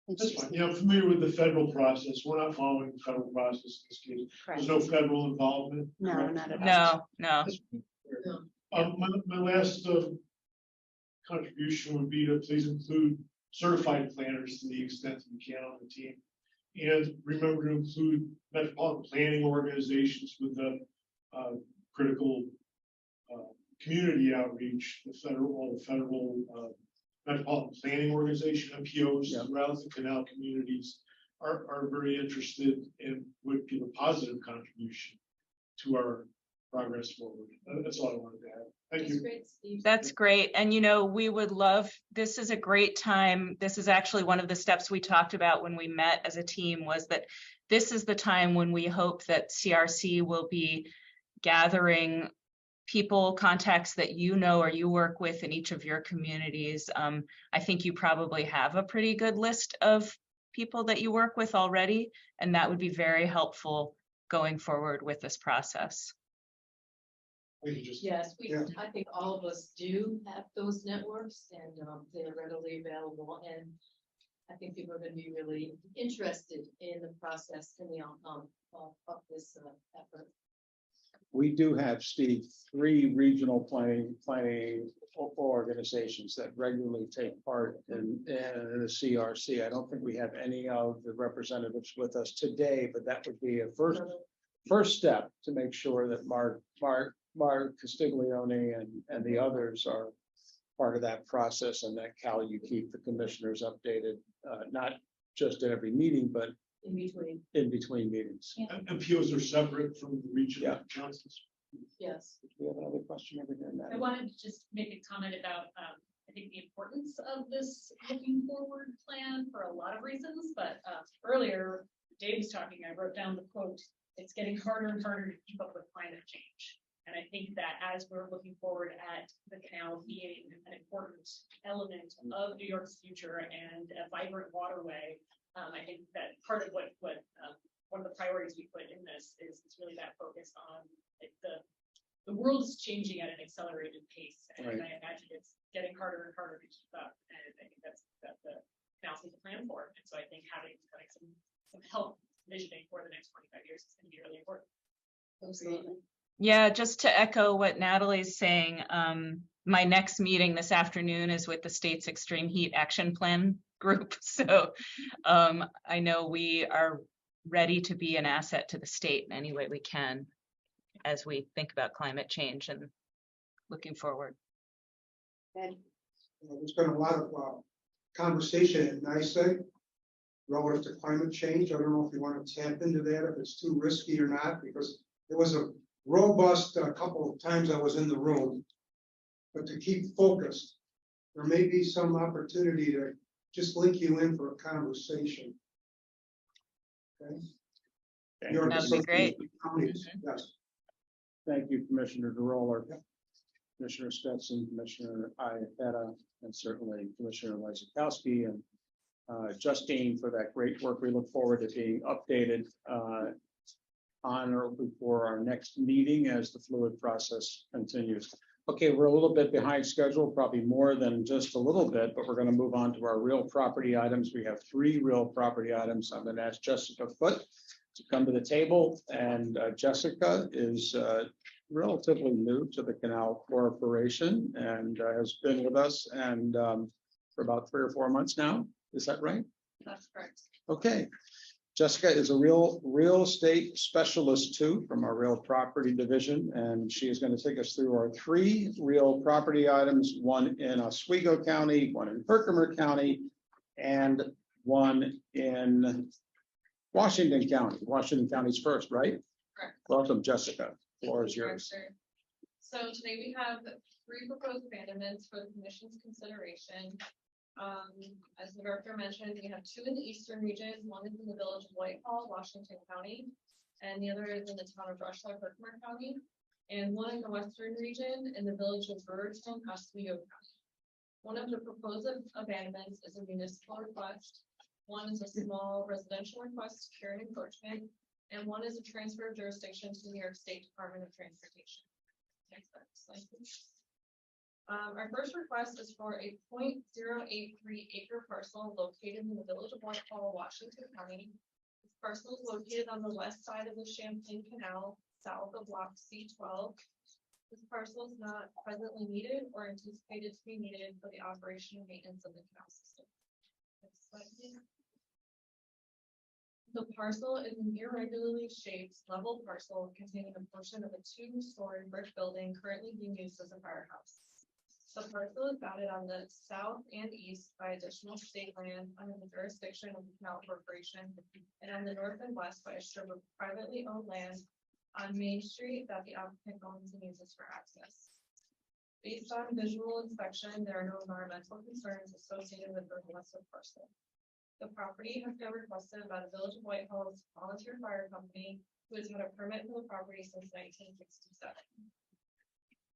[SPEAKER 5] That's fine. Yeah, I'm familiar with the federal process. We're not following the federal process in this case. There's no federal involvement.
[SPEAKER 6] No,
[SPEAKER 5] correct?
[SPEAKER 6] not at all.
[SPEAKER 13] No.
[SPEAKER 5] My last contribution would be to please include certified planners to the extent that we can on the team. And remember to include metropolitan planning organizations with the critical community outreach, all the federal metropolitan planning organization, MPOs throughout the canal communities are very interested and would give a positive contribution to our progress forward. That's all I wanted to add. Thank you.
[SPEAKER 9] Great, Steve.
[SPEAKER 13] That's great. And, we would love, this is a great time. This is actually one of the steps we talked about when we met as a team, was that this is the time when we hope that CRC will be gathering people, contacts that or you work with in each of your communities. I think you probably have a pretty good list of people that you work with already, and that would be very helpful going forward with this process.
[SPEAKER 9] Yes,
[SPEAKER 10] Yeah.
[SPEAKER 9] I think all of us do have those networks and they're readily available. And I think people are going to be really interested in the process and the outcome of this effort.
[SPEAKER 1] We do have, Steve, 3 regional planning organizations that regularly take part in the CRC. I don't think we have any of the representatives with us today, but that would be a first step to make sure that Mark Castiglione and the others are part of that process, and that Cal, you keep the commissioners updated, not just at every meeting, but
[SPEAKER 9] in
[SPEAKER 1] between meetings.
[SPEAKER 5] MPOs are separate from the regional councils.
[SPEAKER 9] Yes.
[SPEAKER 1] Do we have another question over here?
[SPEAKER 11] I wanted to just make a comment about, I think, the importance of this looking forward plan for a lot of reasons, but earlier, Dave was talking, I wrote down the quote, "It's getting harder and harder to keep up with climate change." And I think that as we're looking forward at the canal being an important element of New York's future and a vibrant waterway, I think that part of what one of the priorities we put in this is really that focus on the world is changing at an accelerated pace, and
[SPEAKER 1] Right.
[SPEAKER 11] I imagine it's getting harder and harder to keep up. And I think that's the canal needs to plan for. And so I think having some help visioning for the next 25 years is going to be really important.
[SPEAKER 9] Absolutely.
[SPEAKER 13] Yeah, just to echo what Natalie's saying, my next meeting this afternoon is with the state's Extreme Heat Action Plan group. So I know we are ready to be an asset to the state in any way we can as we think about climate change and looking forward.
[SPEAKER 10] There's been a lot of conversation at NYSEG relative to climate change. I don't know if you want to tap into that, if it's too risky or not, because it was a robust couple of times I was in the room. But to keep focused, there may be some opportunity to just link you in for a conversation. Okay. Your
[SPEAKER 13] That'd be great.
[SPEAKER 10] counties, yes.
[SPEAKER 1] Thank you, Commissioner DeRoller, Commissioner Stetson, Commissioner Iapetta, and certainly Commissioner Lysakowski and Justine for that great work. We look forward to being updated on or before our next meeting as the fluid process continues. Okay, we're a little bit behind schedule, probably more than just a little bit, but we're going to move on to our real property items. We have 3 real property items. I'm going to ask Jessica Foote to come to the table, and Jessica is relatively new to the Canal Corporation and has been with us and for about 3 or 4 months now. Is that right?
[SPEAKER 11] That's correct.
[SPEAKER 1] Okay. Jessica is a real estate specialist too from our real property division, and she is going to take us through our 3 real property items, one in Oswego County, one in Herkimer County, and one in Washington County. Washington County's first, right?
[SPEAKER 11] Correct.
[SPEAKER 1] Welcome, Jessica. Floor is yours.
[SPEAKER 8] So today we have 3 proposed abandonments for the commission's consideration. As the director mentioned, we have 2 in the eastern region. One is in the village of Whitehall, Washington County, and the other is in the town of Rushlow, Herkimer County. and one in the western region in the village of Birdstown, Oswego County. One of the proposed abandonments is a municipal request. One is a small residential request to cure an encroachment, and one is a transfer of jurisdiction to the New York State Department of Transportation. Next slide, please. Our first request is for a 0.083 acre parcel located in the village of Whitehall, Washington County. This parcel is located on the west side of the Champlain Canal, south of block C12. This parcel is not presently needed or anticipated to be needed for the operation and maintenance of the canal system. Next slide, please. The parcel is an irregularly shaped level parcel containing a portion of a 2-story brick building currently being used as a firehouse. The parcel is bounded on the south and east by additional state land under the jurisdiction of the Canal Corporation, and on the north and west by a strip of privately owned land on Main Street that the applicant owns and uses for access. Based on visual inspection, there are no environmental concerns associated with the requested parcel. The property has been requested by the Village of Whitehall's volunteer fire company, who has had a permit for the property since 1967.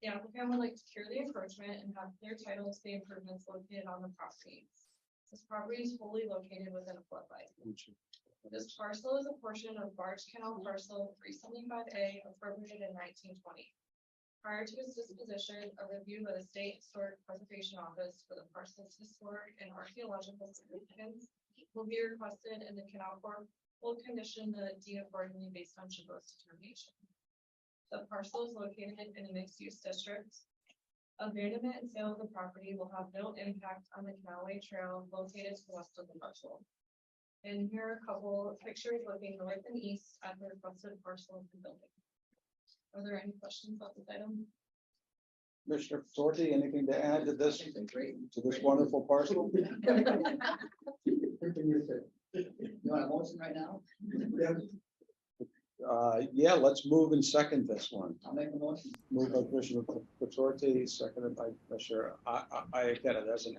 [SPEAKER 8] The applicant would like to cure the encroachment and have clear title to the improvements located on the property. This property is wholly located within a floodlight. This parcel is a portion of Barge Canal parcel 375A appropriated in 1920. Prior to its disposition, a review by the State Historic Preservation Office for the parcel's historic and archaeological significance will be requested, and the Canal Corp will condition the deed accordingly based on Chabot's determination. The parcel is located in a mixed-use district. Abandonment and sale of the property will have no impact on the Canalway Trail located to the west of the parcel. And here are a couple of pictures looking north and east at the requested parcel of the building. Are there any questions about this item?
[SPEAKER 1] Commissioner Sorty, anything to add to this wonderful parcel?
[SPEAKER 14] You want a motion right now?
[SPEAKER 1] Yeah, let's move and second this one.
[SPEAKER 14] I'll make a motion.
[SPEAKER 1] Moved by Commissioner Sorty, seconded by Commissioner, I get it, as an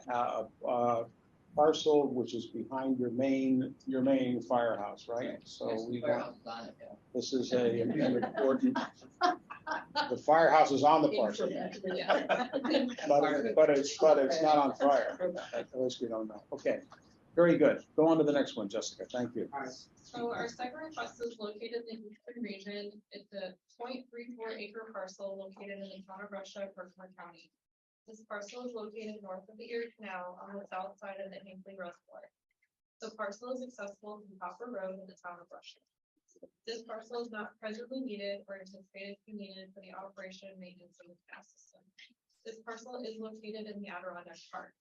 [SPEAKER 1] parcel which is behind your main firehouse, right? So we got, this is an important, the firehouse is on the parcel, but it's not on fire. At least we don't know. Okay, very good. Go on to the next one, Jessica. Thank you.
[SPEAKER 8] So our second request is located in the eastern region. It's a 0.34 acre parcel located in the town of Russia, Berkshire County. This parcel is located north of the Erie Canal on the south side of the Hinckley Reservoir. The parcel is accessible from Copper Road in the town of Russia. This parcel is not presently needed or anticipated to be needed for the operation and maintenance of the canal system. This parcel is located in the Adirondack Park.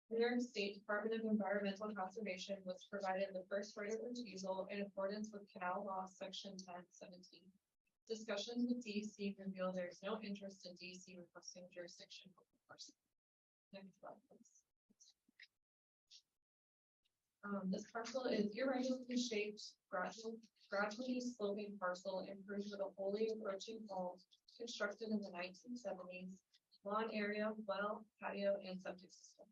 [SPEAKER 8] The New York State Department of Environmental Conservation was provided the first right of refusal in accordance with Canal Law Section 1017. Discussions with DEC reveal there is no interest in DEC requesting jurisdiction of the parcel. Next slide, please. This parcel is irregularly shaped, gradually sloping parcel improved with a wholly encroaching wall constructed in the 1970s, lawn area, well, patio, and septic system.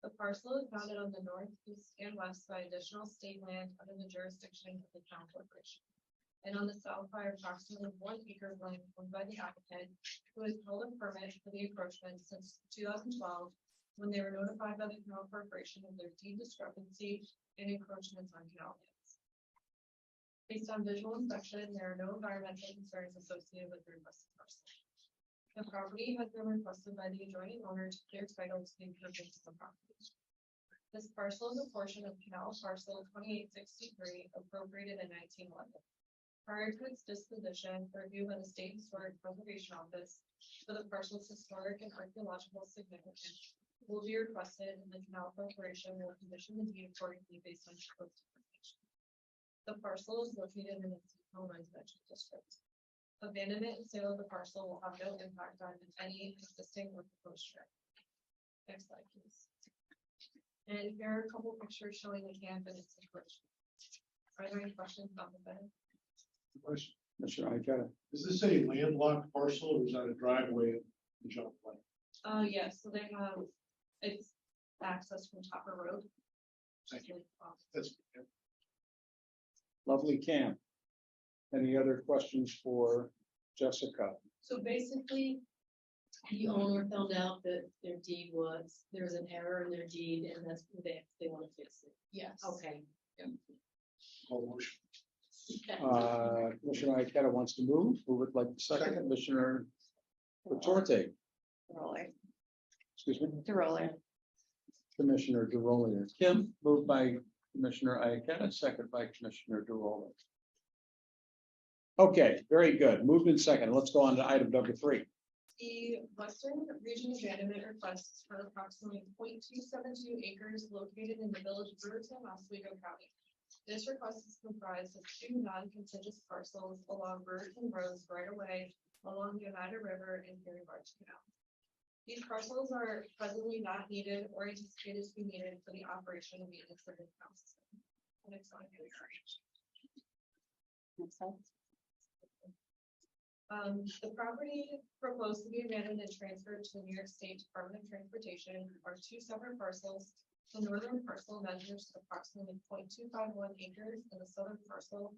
[SPEAKER 8] The parcel is bounded on the north, east, and west by additional state land under the jurisdiction of the Canal Corporation, and on the south by approximately 1 acre of land owned by the applicant, who has held a permit for the encroachment since 2012, when they were notified by the Canal Corporation of their deed discrepancy and encroachments on canal lands. Based on visual inspection, there are no environmental concerns associated with the requested parcel. The property has been requested by the adjoining owner to clear title to the improvements of the property. This parcel is a portion of Canal Parcel 2863 appropriated in 1911. Prior to its disposition, review by the State Historic Preservation Office for the parcel's historic and archaeological significance will be requested, and the Canal Corporation will condition the deed accordingly based on proposed information. The parcel is located in a seasonal residential district. Abandonment and sale of the parcel will have no impact on any existing or proposed strip. Next slide, please. And here are a couple pictures showing the camp and its encroachment. Are there any questions about the bed?
[SPEAKER 5] Question.
[SPEAKER 1] Commissioner, I got it.
[SPEAKER 5] Is this a landlocked parcel or is that a driveway in jump lane?
[SPEAKER 8] Yes, so they have, it's access from Topper Road.
[SPEAKER 5] Thank you. That's.
[SPEAKER 1] Lovely camp. Any other questions for Jessica?
[SPEAKER 9] So basically, the owner found out that their deed there was an error in their deed, and that's what they want to fix it.
[SPEAKER 8] Yes.
[SPEAKER 9] Okay.
[SPEAKER 1] Commissioner Aiketa wants to move. Who would like to second? Commissioner Retorte,
[SPEAKER 6] Roller,
[SPEAKER 1] excuse me,
[SPEAKER 6] the roller.
[SPEAKER 1] Commissioner DeRoller. Kim, moved by Commissioner Aiketa, second by Commissioner DeRoller. Okay, very good. Moved in second. Let's go on to item number 3.
[SPEAKER 8] The Western Region Abandonment requests for approximately 0.272 acres located in the village of Brewerton, Oswego County. This request is comprised of 2 non-contiguous parcels along Brewerton Road's right of way along the Oneida River and Erie Barge Canal. These parcels are presently not needed or anticipated to be needed for the operation and maintenance of the canal system. Next slide, please. The property proposed to be abandoned and transferred to the New York State Department of Transportation are 2 separate parcels. The northern parcel measures approximately 0.251 acres and the southern parcel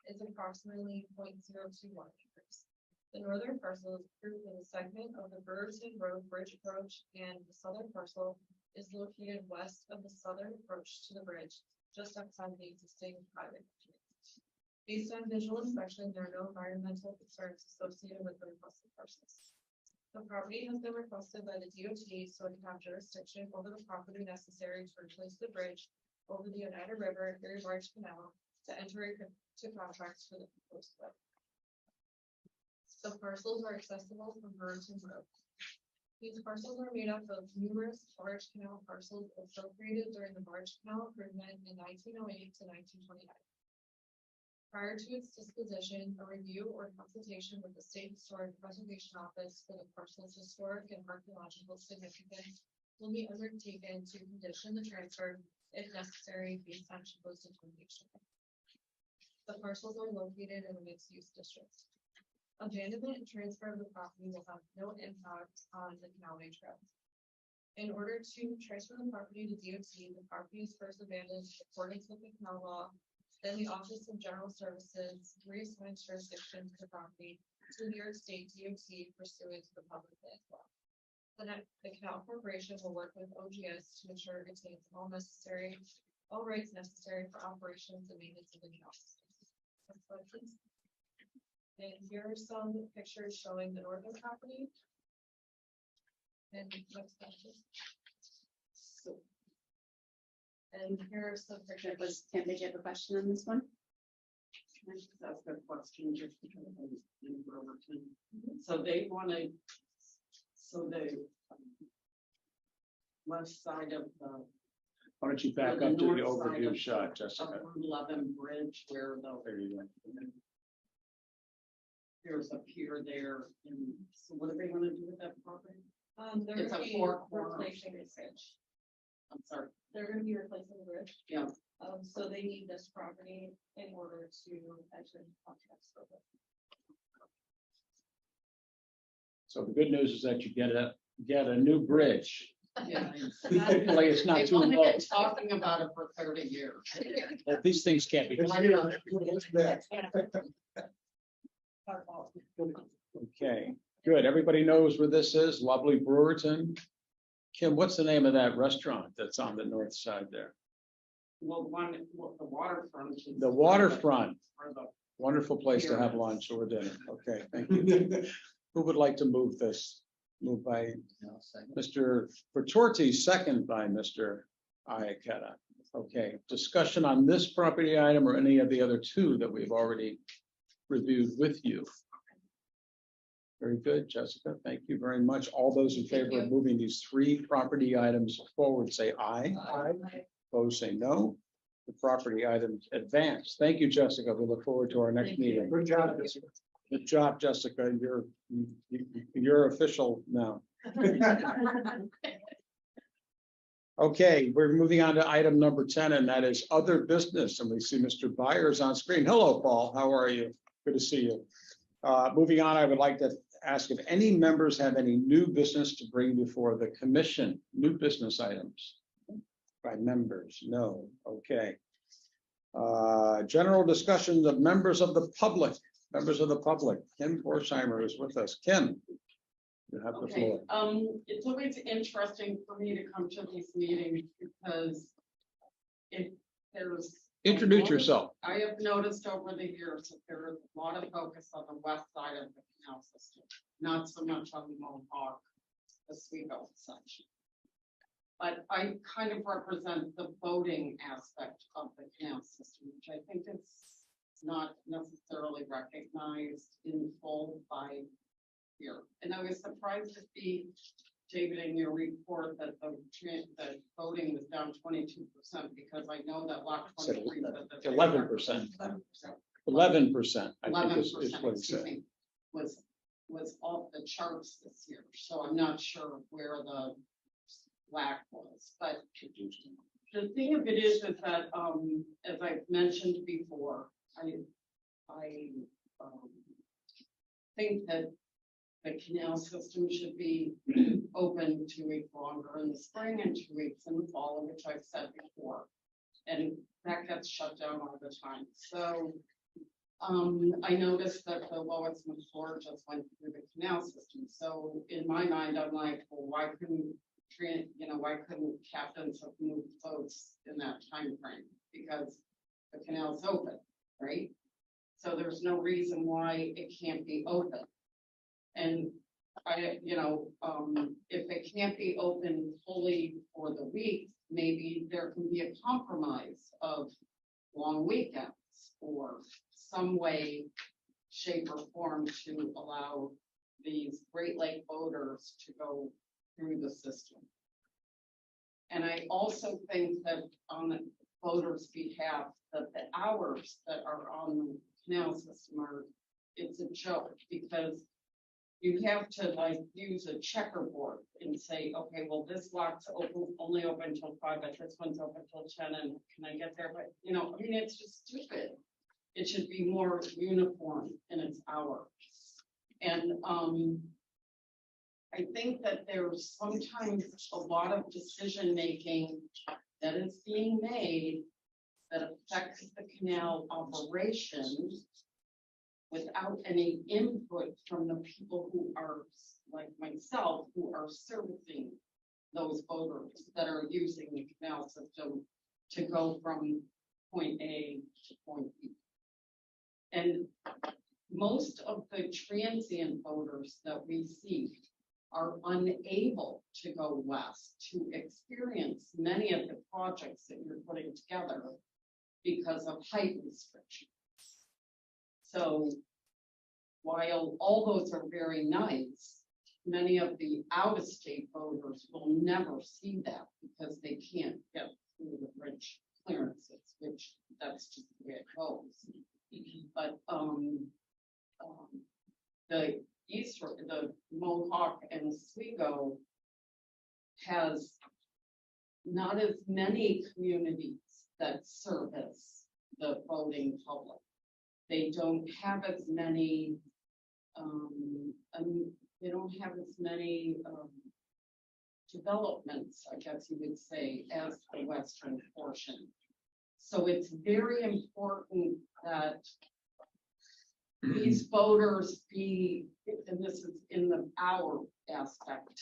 [SPEAKER 8] is approximately 0.021 acres. The northern parcel is approved in a segment of the Brewerton Road Bridge approach, and the southern parcel is located west of the southern approach to the bridge, just outside the existing private. Based on visual inspection, there are no environmental concerns associated with the requested parcels. The property has been requested by the DOT so it can have jurisdiction over the property necessary to replace the bridge over the Oneida River, Erie Barge Canal, to enter into contracts for the proposed road. The parcels are accessible from Brewerton Road. These parcels are made up of numerous barge canal parcels appropriated during the barge canal improvement in 1908 to 1929. Prior to its disposition, a review or consultation with the State Historic Preservation Office for the parcel's historic and archaeological significance will be undertaken to condition the transfer, if necessary, based on proposed determination. The parcels are located in a mixed-use district. Abandonment and transfer of the property will have no impact on the Canalway Trail. In order to transfer the property to DOT, the property is first abandoned in accordance with the canal law. Then the Office of General Services reassigns jurisdiction to the property to the New York State DOT pursuant to the public land law. The Canal Corporation will work with OGS to ensure it retains all rights necessary for operations and maintenance of the canal system. Next slide, please. And here are some pictures showing the northern property. And next slide, please. And here are some pictures.
[SPEAKER 6] Tim, did you have a question on this one?
[SPEAKER 14] That's the question, just because I'm in Brewerton. So they wanted, so the west side of the.
[SPEAKER 1] Why don't you back
[SPEAKER 14] the
[SPEAKER 1] up to the
[SPEAKER 14] north side
[SPEAKER 1] overview
[SPEAKER 14] of
[SPEAKER 1] shot,
[SPEAKER 14] the-
[SPEAKER 1] Jessica?
[SPEAKER 14] of Route 11 Bridge where the.
[SPEAKER 1] There you go.
[SPEAKER 14] There's a pier there, and so what do they want to do with that property?
[SPEAKER 8] They're
[SPEAKER 14] It's
[SPEAKER 8] gonna
[SPEAKER 14] a
[SPEAKER 8] be
[SPEAKER 14] 4-corner.
[SPEAKER 8] replacing the bridge.
[SPEAKER 14] I'm sorry,
[SPEAKER 8] They're gonna be replacing the bridge.
[SPEAKER 14] yeah,
[SPEAKER 8] So they need this property in order to enter into contracts for it.
[SPEAKER 1] So the good news is that you get a new bridge.
[SPEAKER 14] yeah.
[SPEAKER 1] Hopefully it's not
[SPEAKER 14] They've
[SPEAKER 1] too
[SPEAKER 14] only
[SPEAKER 1] low.
[SPEAKER 14] been talking about it for 30 years.
[SPEAKER 1] These things can't be. Okay, good. Everybody knows where this is. Lovely Brewerton. Kim, what's the name of that restaurant that's on the north side there?
[SPEAKER 14] Well, the waterfront. is-
[SPEAKER 1] The waterfront.
[SPEAKER 14] or the-
[SPEAKER 1] Wonderful place to have lunch or dinner. Okay, thank you. Who would like to move this? Moved by Mr. Retorte, second by Mr. Aiketa. Okay, discussion on this property item or any of the other 2 that we've already reviewed with you. Very good, Jessica. Thank you very much. All those in favor of moving these 3 property items forward, say aye.
[SPEAKER 10] Aye.
[SPEAKER 1] Opposed, say no. The property items advance. Thank you, Jessica. We look forward to our next meeting.
[SPEAKER 10] Good job, Jessica.
[SPEAKER 1] Good job, Jessica. You're official now. Okay, we're moving on to item number 10, and that is other business. And we see Mr. Byers on screen. Hello, Paul. How are you? Good to see you. Moving on, I would like to ask if any members have any new business to bring before the commission. New business items by members? No. Okay. General discussions of members of the public. Members of the public, Kim Forsheimer is with us. Kim, you have the
[SPEAKER 14] Okay,
[SPEAKER 1] floor.
[SPEAKER 14] it's always interesting for me to come to these meetings because if there's.
[SPEAKER 1] Introduce yourself.
[SPEAKER 14] I have noticed over the years that there is a lot of focus on the west side of the canal system, not so much on the Mohawk, the Oswego section. But I kind of represent the boating aspect of the canal system, which I think is not necessarily recognized in full by here. And I was surprised to see, David, in your report that the voting was down 22%, because I know that lot 23.
[SPEAKER 1] 11%.
[SPEAKER 14] 11%.
[SPEAKER 1] 11%, I think
[SPEAKER 14] 11%,
[SPEAKER 1] is what he
[SPEAKER 14] excuse
[SPEAKER 1] said.
[SPEAKER 14] me, was off the charts this year, so I'm not sure where the slack was, but the thing of it is that, as I've mentioned before, I think that the canal system should be open 2 weeks longer in the spring and 2 weeks in the fall, which I've said before. And that gets shut down all the time. So I noticed that the lowest floor just went through the canal system. So in my mind, I'm like, well, why couldn't captains have moved boats in that time frame? Because the canal's open, right? So there's no reason why it can't be open. And if it can't be open fully for the week, maybe there can be a compromise of long weekends or some way, shape or form to allow these Great Lake boaters to go through the system. And I also think that on the voters' behalf, that the hours that are on the canal system it's a joke, because you have to like use a checkerboard and say, okay, well, this lot's only open until 5, but this one's open till 10, and can I get there? But it's just stupid. It should be more uniform in its hours. And I think that there's sometimes a lot of decision making that is being made that affects the canal operations without any input from the people who are, like myself, who are servicing those boaters that are using the canal system to go from point A to point B. And most of the transient boaters that we see are unable to go west to experience many of the projects that you're putting together because of height restrictions. So while all those are very nice, many of the out-of-state boaters will never see that because they can't get through the bridge clearances, which that's just the way it goes. But the Mohawk and Oswego has not as many communities that service the boating public. They don't have as many. They don't have as many developments, I guess you would say, as the western portion. So it's very important that these voters be, and this is in the hour aspect,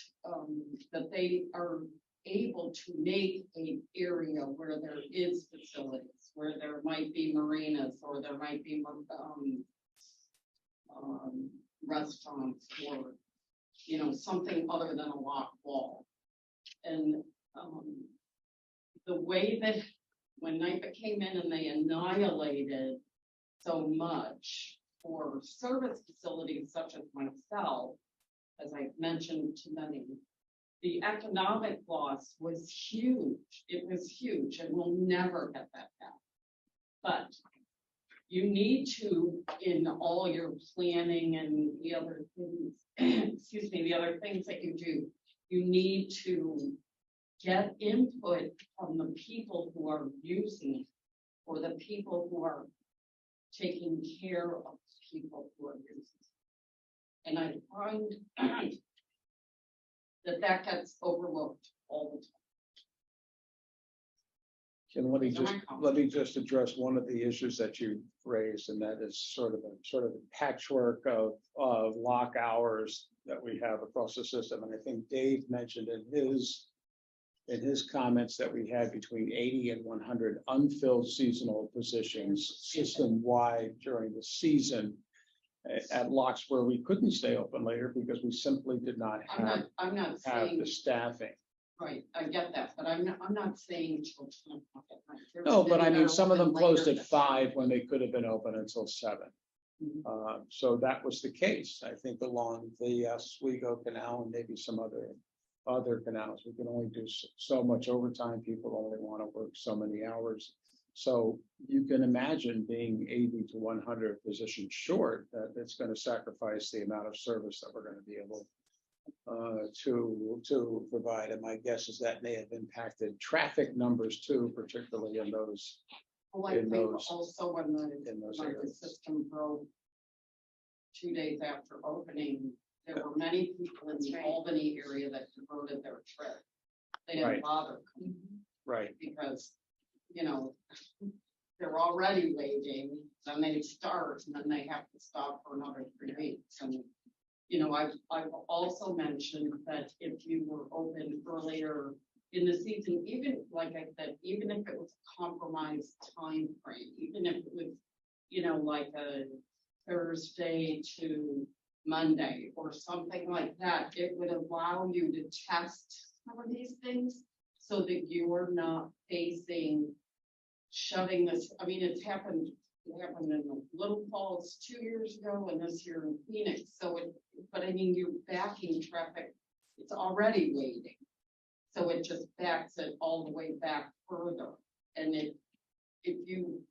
[SPEAKER 14] that they are able to make an area where there is facilities, where there might be marinas or there might be restaurants or something other than a locked wall. And the way that when NIPA came in and they annihilated so much for service facilities such as myself, as I've mentioned to many, the economic loss was huge. It was huge, and we'll never get that back. But you need to, in all your planning and the other things, excuse me, the other things that you do, you need to get input from the people who are using it, or the people who are taking care of people who are using it. And I find that gets overlooked all the time.
[SPEAKER 1] And let me just address one of the issues that you raised, and that is sort of a patchwork of lock hours that we have across the system. And I think Dave mentioned in his comments that we had between 80 and 100 unfilled seasonal positions system-wide during the season at locks where we couldn't stay open later because we simply did not
[SPEAKER 14] I'm not
[SPEAKER 1] have
[SPEAKER 14] saying,
[SPEAKER 1] the staffing.
[SPEAKER 14] right, I get that, but I'm not saying till 10 o'clock at night. There's
[SPEAKER 1] No, but I
[SPEAKER 14] many
[SPEAKER 1] mean,
[SPEAKER 14] that
[SPEAKER 1] some of
[SPEAKER 14] are
[SPEAKER 1] them
[SPEAKER 14] open
[SPEAKER 1] closed
[SPEAKER 14] later
[SPEAKER 1] at
[SPEAKER 14] than
[SPEAKER 1] 5 when they could have been open until 7.
[SPEAKER 14] Mhm.
[SPEAKER 1] So that was the case, I think, along the Oswego Canal and maybe some other canals. We can only do so much overtime. People only want to work so many hours. So you can imagine being 80 to 100 positions short, that it's going to sacrifice the amount of service that we're going to be able to provide. And my guess is that may have impacted traffic numbers too, particularly in those.
[SPEAKER 14] Well, I
[SPEAKER 1] in
[SPEAKER 14] think
[SPEAKER 1] those-
[SPEAKER 14] also when
[SPEAKER 1] in those
[SPEAKER 14] the
[SPEAKER 1] areas.
[SPEAKER 14] system broke 2 days after opening, there were many people in the
[SPEAKER 6] That's right.
[SPEAKER 14] Albany area that diverted their trip. They
[SPEAKER 1] Right.
[SPEAKER 14] didn't bother coming
[SPEAKER 1] Right.
[SPEAKER 14] because, they're already waiting, then they start, and then they have to stop for another 3 weeks. And, I've also mentioned that if you were open earlier in the season, even like I said, even if it was a compromised time frame, even if it was, like a Thursday to Monday or something like that, it would allow you to test some of these things so that you're not facing shutting this. I mean, it happened in Little Falls 2 years ago and this year in Phoenix. But I mean, you're backing traffic. It's already waiting. So it just backs it all the way back further. And if you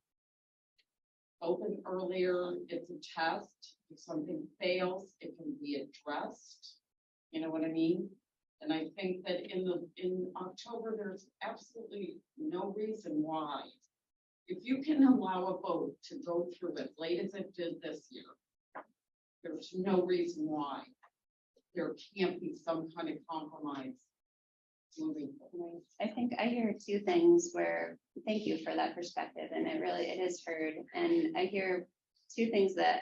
[SPEAKER 14] open earlier, it's a test. If something fails, it can be addressed. You know what I mean? And I think that in October, there's absolutely no reason why. If you can allow a boat to go through as late as it did this year, there's no reason why there can't be some kind of compromise moving forward.
[SPEAKER 6] I think I hear two things where, thank you for that perspective, and it is heard. And I hear two things that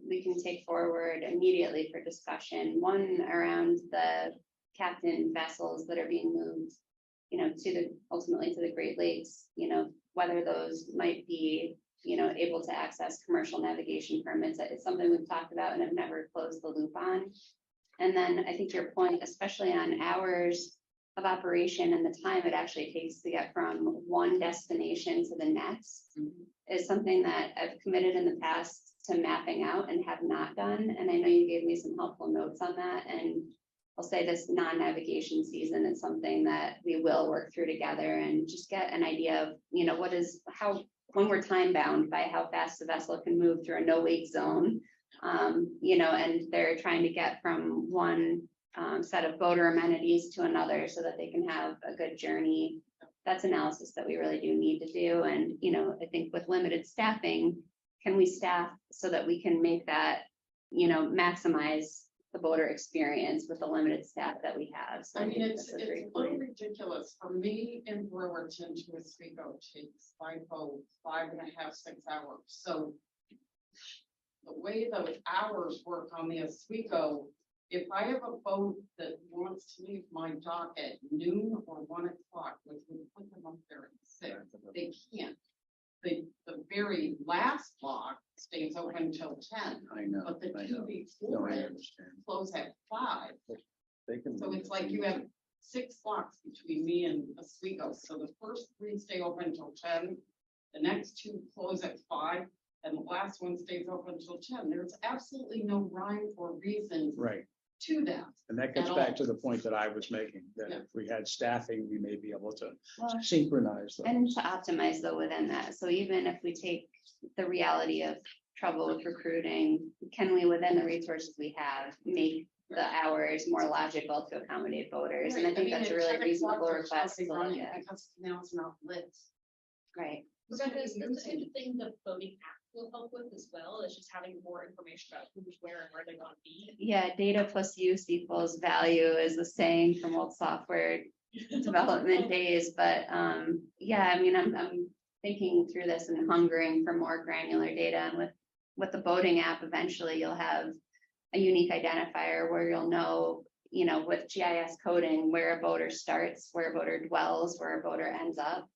[SPEAKER 6] we can take forward immediately for discussion. One around the captain vessels that are being moved, ultimately to the Great Lakes, whether those might be, able to access commercial navigation permits. It's something we've talked about and have never closed the loop on. And then I think your point, especially on hours of operation and the time it actually takes to get from one destination to the next, is something that I've committed in the past to mapping out and have not done. And I know you gave me some helpful notes on that. And I'll say this non-navigation season is something that we will work through together and just get an idea of, when we're time bound by how fast the vessel can move through a no wake zone, and they're trying to get from one set of boater amenities to another so that they can have a good journey. That's analysis that we really do need to do. And, I think with limited staffing, can we staff so that we can make that, maximize the boater experience with the limited staff that we have? So
[SPEAKER 14] I mean,
[SPEAKER 6] think
[SPEAKER 14] it's
[SPEAKER 6] that's a great
[SPEAKER 14] a little
[SPEAKER 6] point.
[SPEAKER 14] ridiculous. For me in Brewerton to Oswego takes by boat 5.5, 6 hours. So the way those hours work on the Oswego, if I have a boat that wants to leave my dock at noon or 1 o'clock, which would put them up there at 6, they can't. The very last block stays open until 10,
[SPEAKER 1] I know.
[SPEAKER 14] but the
[SPEAKER 1] I
[SPEAKER 14] 2
[SPEAKER 1] know.
[SPEAKER 14] before
[SPEAKER 1] No, I
[SPEAKER 14] it
[SPEAKER 1] understand.
[SPEAKER 14] close at 5.
[SPEAKER 1] They can.
[SPEAKER 14] So it's like you have 6 blocks between me and Oswego. So the first 3 stay open until 10, the next 2 close at 5, and the last one stays open until 10. There's absolutely no rhyme or reason
[SPEAKER 1] Right.
[SPEAKER 14] to that.
[SPEAKER 1] And that gets
[SPEAKER 14] At
[SPEAKER 1] back
[SPEAKER 14] all.
[SPEAKER 1] to the point that I was making, that
[SPEAKER 14] Yeah.
[SPEAKER 1] if we had staffing, we may be able to
[SPEAKER 6] Well,
[SPEAKER 1] synchronize those.
[SPEAKER 6] and to optimize though within that. So even if we take the reality of trouble with recruiting, can we, within the resources we have, make the hours more logical to accommodate voters? And I think that's a really reasonable request to look at.
[SPEAKER 14] Because now it's not lit.
[SPEAKER 6] Right.
[SPEAKER 11] So there's the kind of thing the voting app will help with as well, is just having more information about who's where and where they're gonna be.
[SPEAKER 6] Yeah, data plus use equals value is the saying from old software development days, but yeah, I mean, I'm thinking through this and hungering for more granular data, and with the voting app, eventually you'll have a unique identifier where you'll know, you know, with GIS coding, where a voter starts, where a voter dwells, where a voter ends up.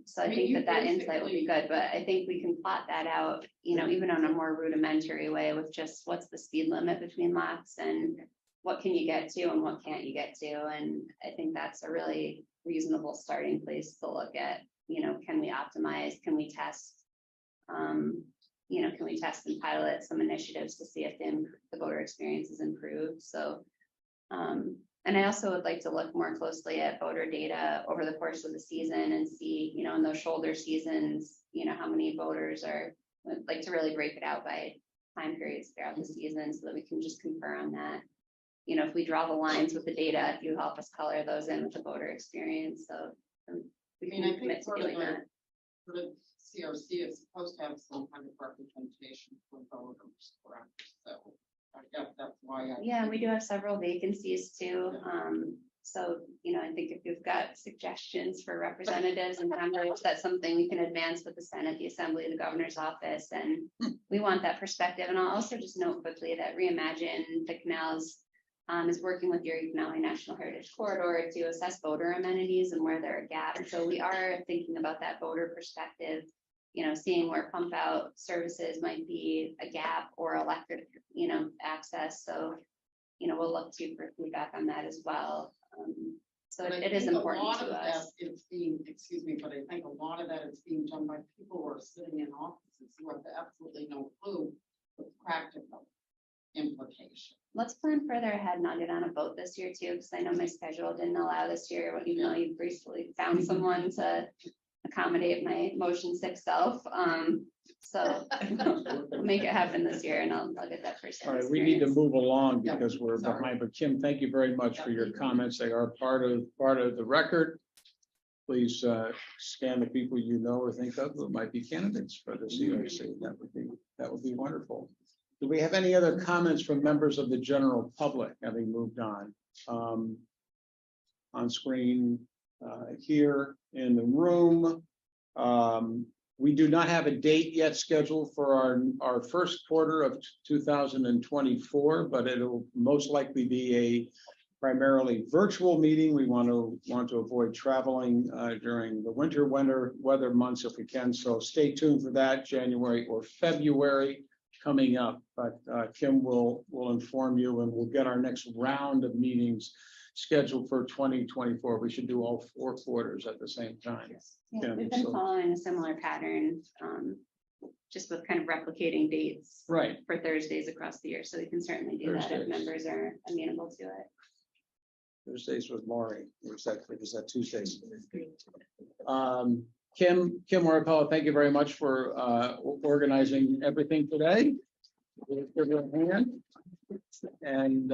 [SPEAKER 6] So I think that insight will be good, but I think we can plot that out, you know, even on a more rudimentary way with just what's the speed limit between lots and what can you get to and what can't you get to. And I think that's a really reasonable starting place to look at, you know, can we optimize, can we test, you know, can we test and pilot some initiatives to see if the voter experience is improved. So, and I also would like to look more closely at voter data over the course of the season and see, you know, in those shoulder seasons, you know, how many voters are, I'd like to really break it out by time periods throughout the season so that we can just confer on that. You know, if we draw the lines with the data, if you help us color those in with the voter experience, so we
[SPEAKER 14] I mean,
[SPEAKER 6] can
[SPEAKER 14] I
[SPEAKER 6] commit
[SPEAKER 14] think
[SPEAKER 6] to
[SPEAKER 14] part of
[SPEAKER 6] doing that.
[SPEAKER 14] the CRC is supposed to have some kind of representation for voters, correct? So I guess that's why.
[SPEAKER 6] Yeah, and we do have several vacancies too. So, you know, I think if you've got suggestions for representatives and members, that's something we can advance with the Senate, the Assembly, the Governor's Office, and we want that perspective. And I'll also just note quickly that Reimagine the Canals is working with Erie Canal National Heritage Corridor to assess voter amenities and where there are gaps. So we are thinking about that voter perspective, you know, seeing where pump out services might be a gap or electric, you know, access. So, you know, we'll look to for feedback on that as well. So
[SPEAKER 14] But I
[SPEAKER 6] it is
[SPEAKER 14] think
[SPEAKER 6] important
[SPEAKER 14] A lot
[SPEAKER 6] to
[SPEAKER 14] of
[SPEAKER 6] us.
[SPEAKER 14] that is being, excuse me, but I think a lot of that is being done by people who are sitting in offices who have absolutely no clue the practical implication.
[SPEAKER 6] Let's plan further ahead and I'll get on a boat this year too, because I know my schedule didn't allow this year, even though you recently found someone to accommodate my motion sick self. So we'll make it happen this year and I'll get that first.
[SPEAKER 1] All right, we need to move along because we're behind, but Kim, thank you very much for your comments. They are part of the record. Please scan the people you know or think of who might be candidates for the CRC. That would be wonderful. Do we have any other comments from members of the general public having moved on? On screen here in the room. We do not have a date yet scheduled for our first quarter of 2024, but it'll most likely be a primarily virtual meeting. We want to avoid traveling during the winter weather months if we can. So stay tuned for that, January or February coming up. But Kim will inform you, and we'll get our next round of meetings scheduled for 2024. We should do all 4 quarters at the same time.
[SPEAKER 6] Yeah, we've been following a similar pattern, just with kind of replicating dates
[SPEAKER 1] Right.
[SPEAKER 6] for Thursdays across the year. So we can certainly do that if
[SPEAKER 1] Thursdays.
[SPEAKER 6] members are amenable to it.
[SPEAKER 1] Thursdays with Maury, is that Tuesdays? Kim Morapella, thank you very much for organizing everything today. Give her a hand. And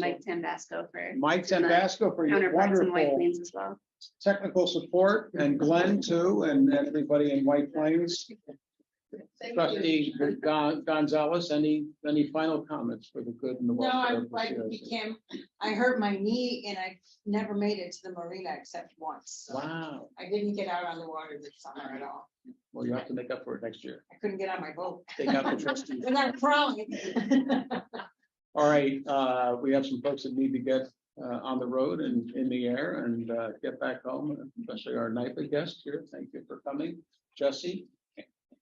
[SPEAKER 6] Mike Tambasco for
[SPEAKER 1] Mike Tambasco for your
[SPEAKER 6] counterparts in White
[SPEAKER 1] wonderful
[SPEAKER 6] Plains as well.
[SPEAKER 1] technical support, and Glenn too, and everybody in White Plains. Trustee Gonzalez, any final comments for the good and the
[SPEAKER 3] No,
[SPEAKER 1] welfare?
[SPEAKER 3] I'm like Kim. I hurt my knee and I never made it to the marina except once. So
[SPEAKER 1] Wow.
[SPEAKER 3] I didn't get out on the water this summer at all.
[SPEAKER 1] Well, you have to make up for it next year.
[SPEAKER 3] I couldn't get on my boat.
[SPEAKER 1] Take out the trustees.
[SPEAKER 3] And I'm crawling.
[SPEAKER 1] All right, we have some folks that need to get on the road and in the air and get back home, especially our nightly guest here. Thank you for coming. Jesse,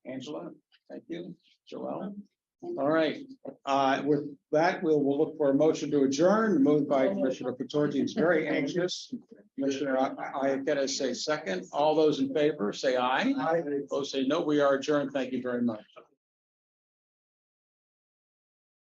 [SPEAKER 1] Angela, thank you. Joelle. All right, with that, we'll look for a motion to adjourn, moved by Commissioner Patorgi. He's very anxious. Commissioner, I gotta say second. All those in favor, say aye. Aye. Those say no. We are adjourned. Thank you very much.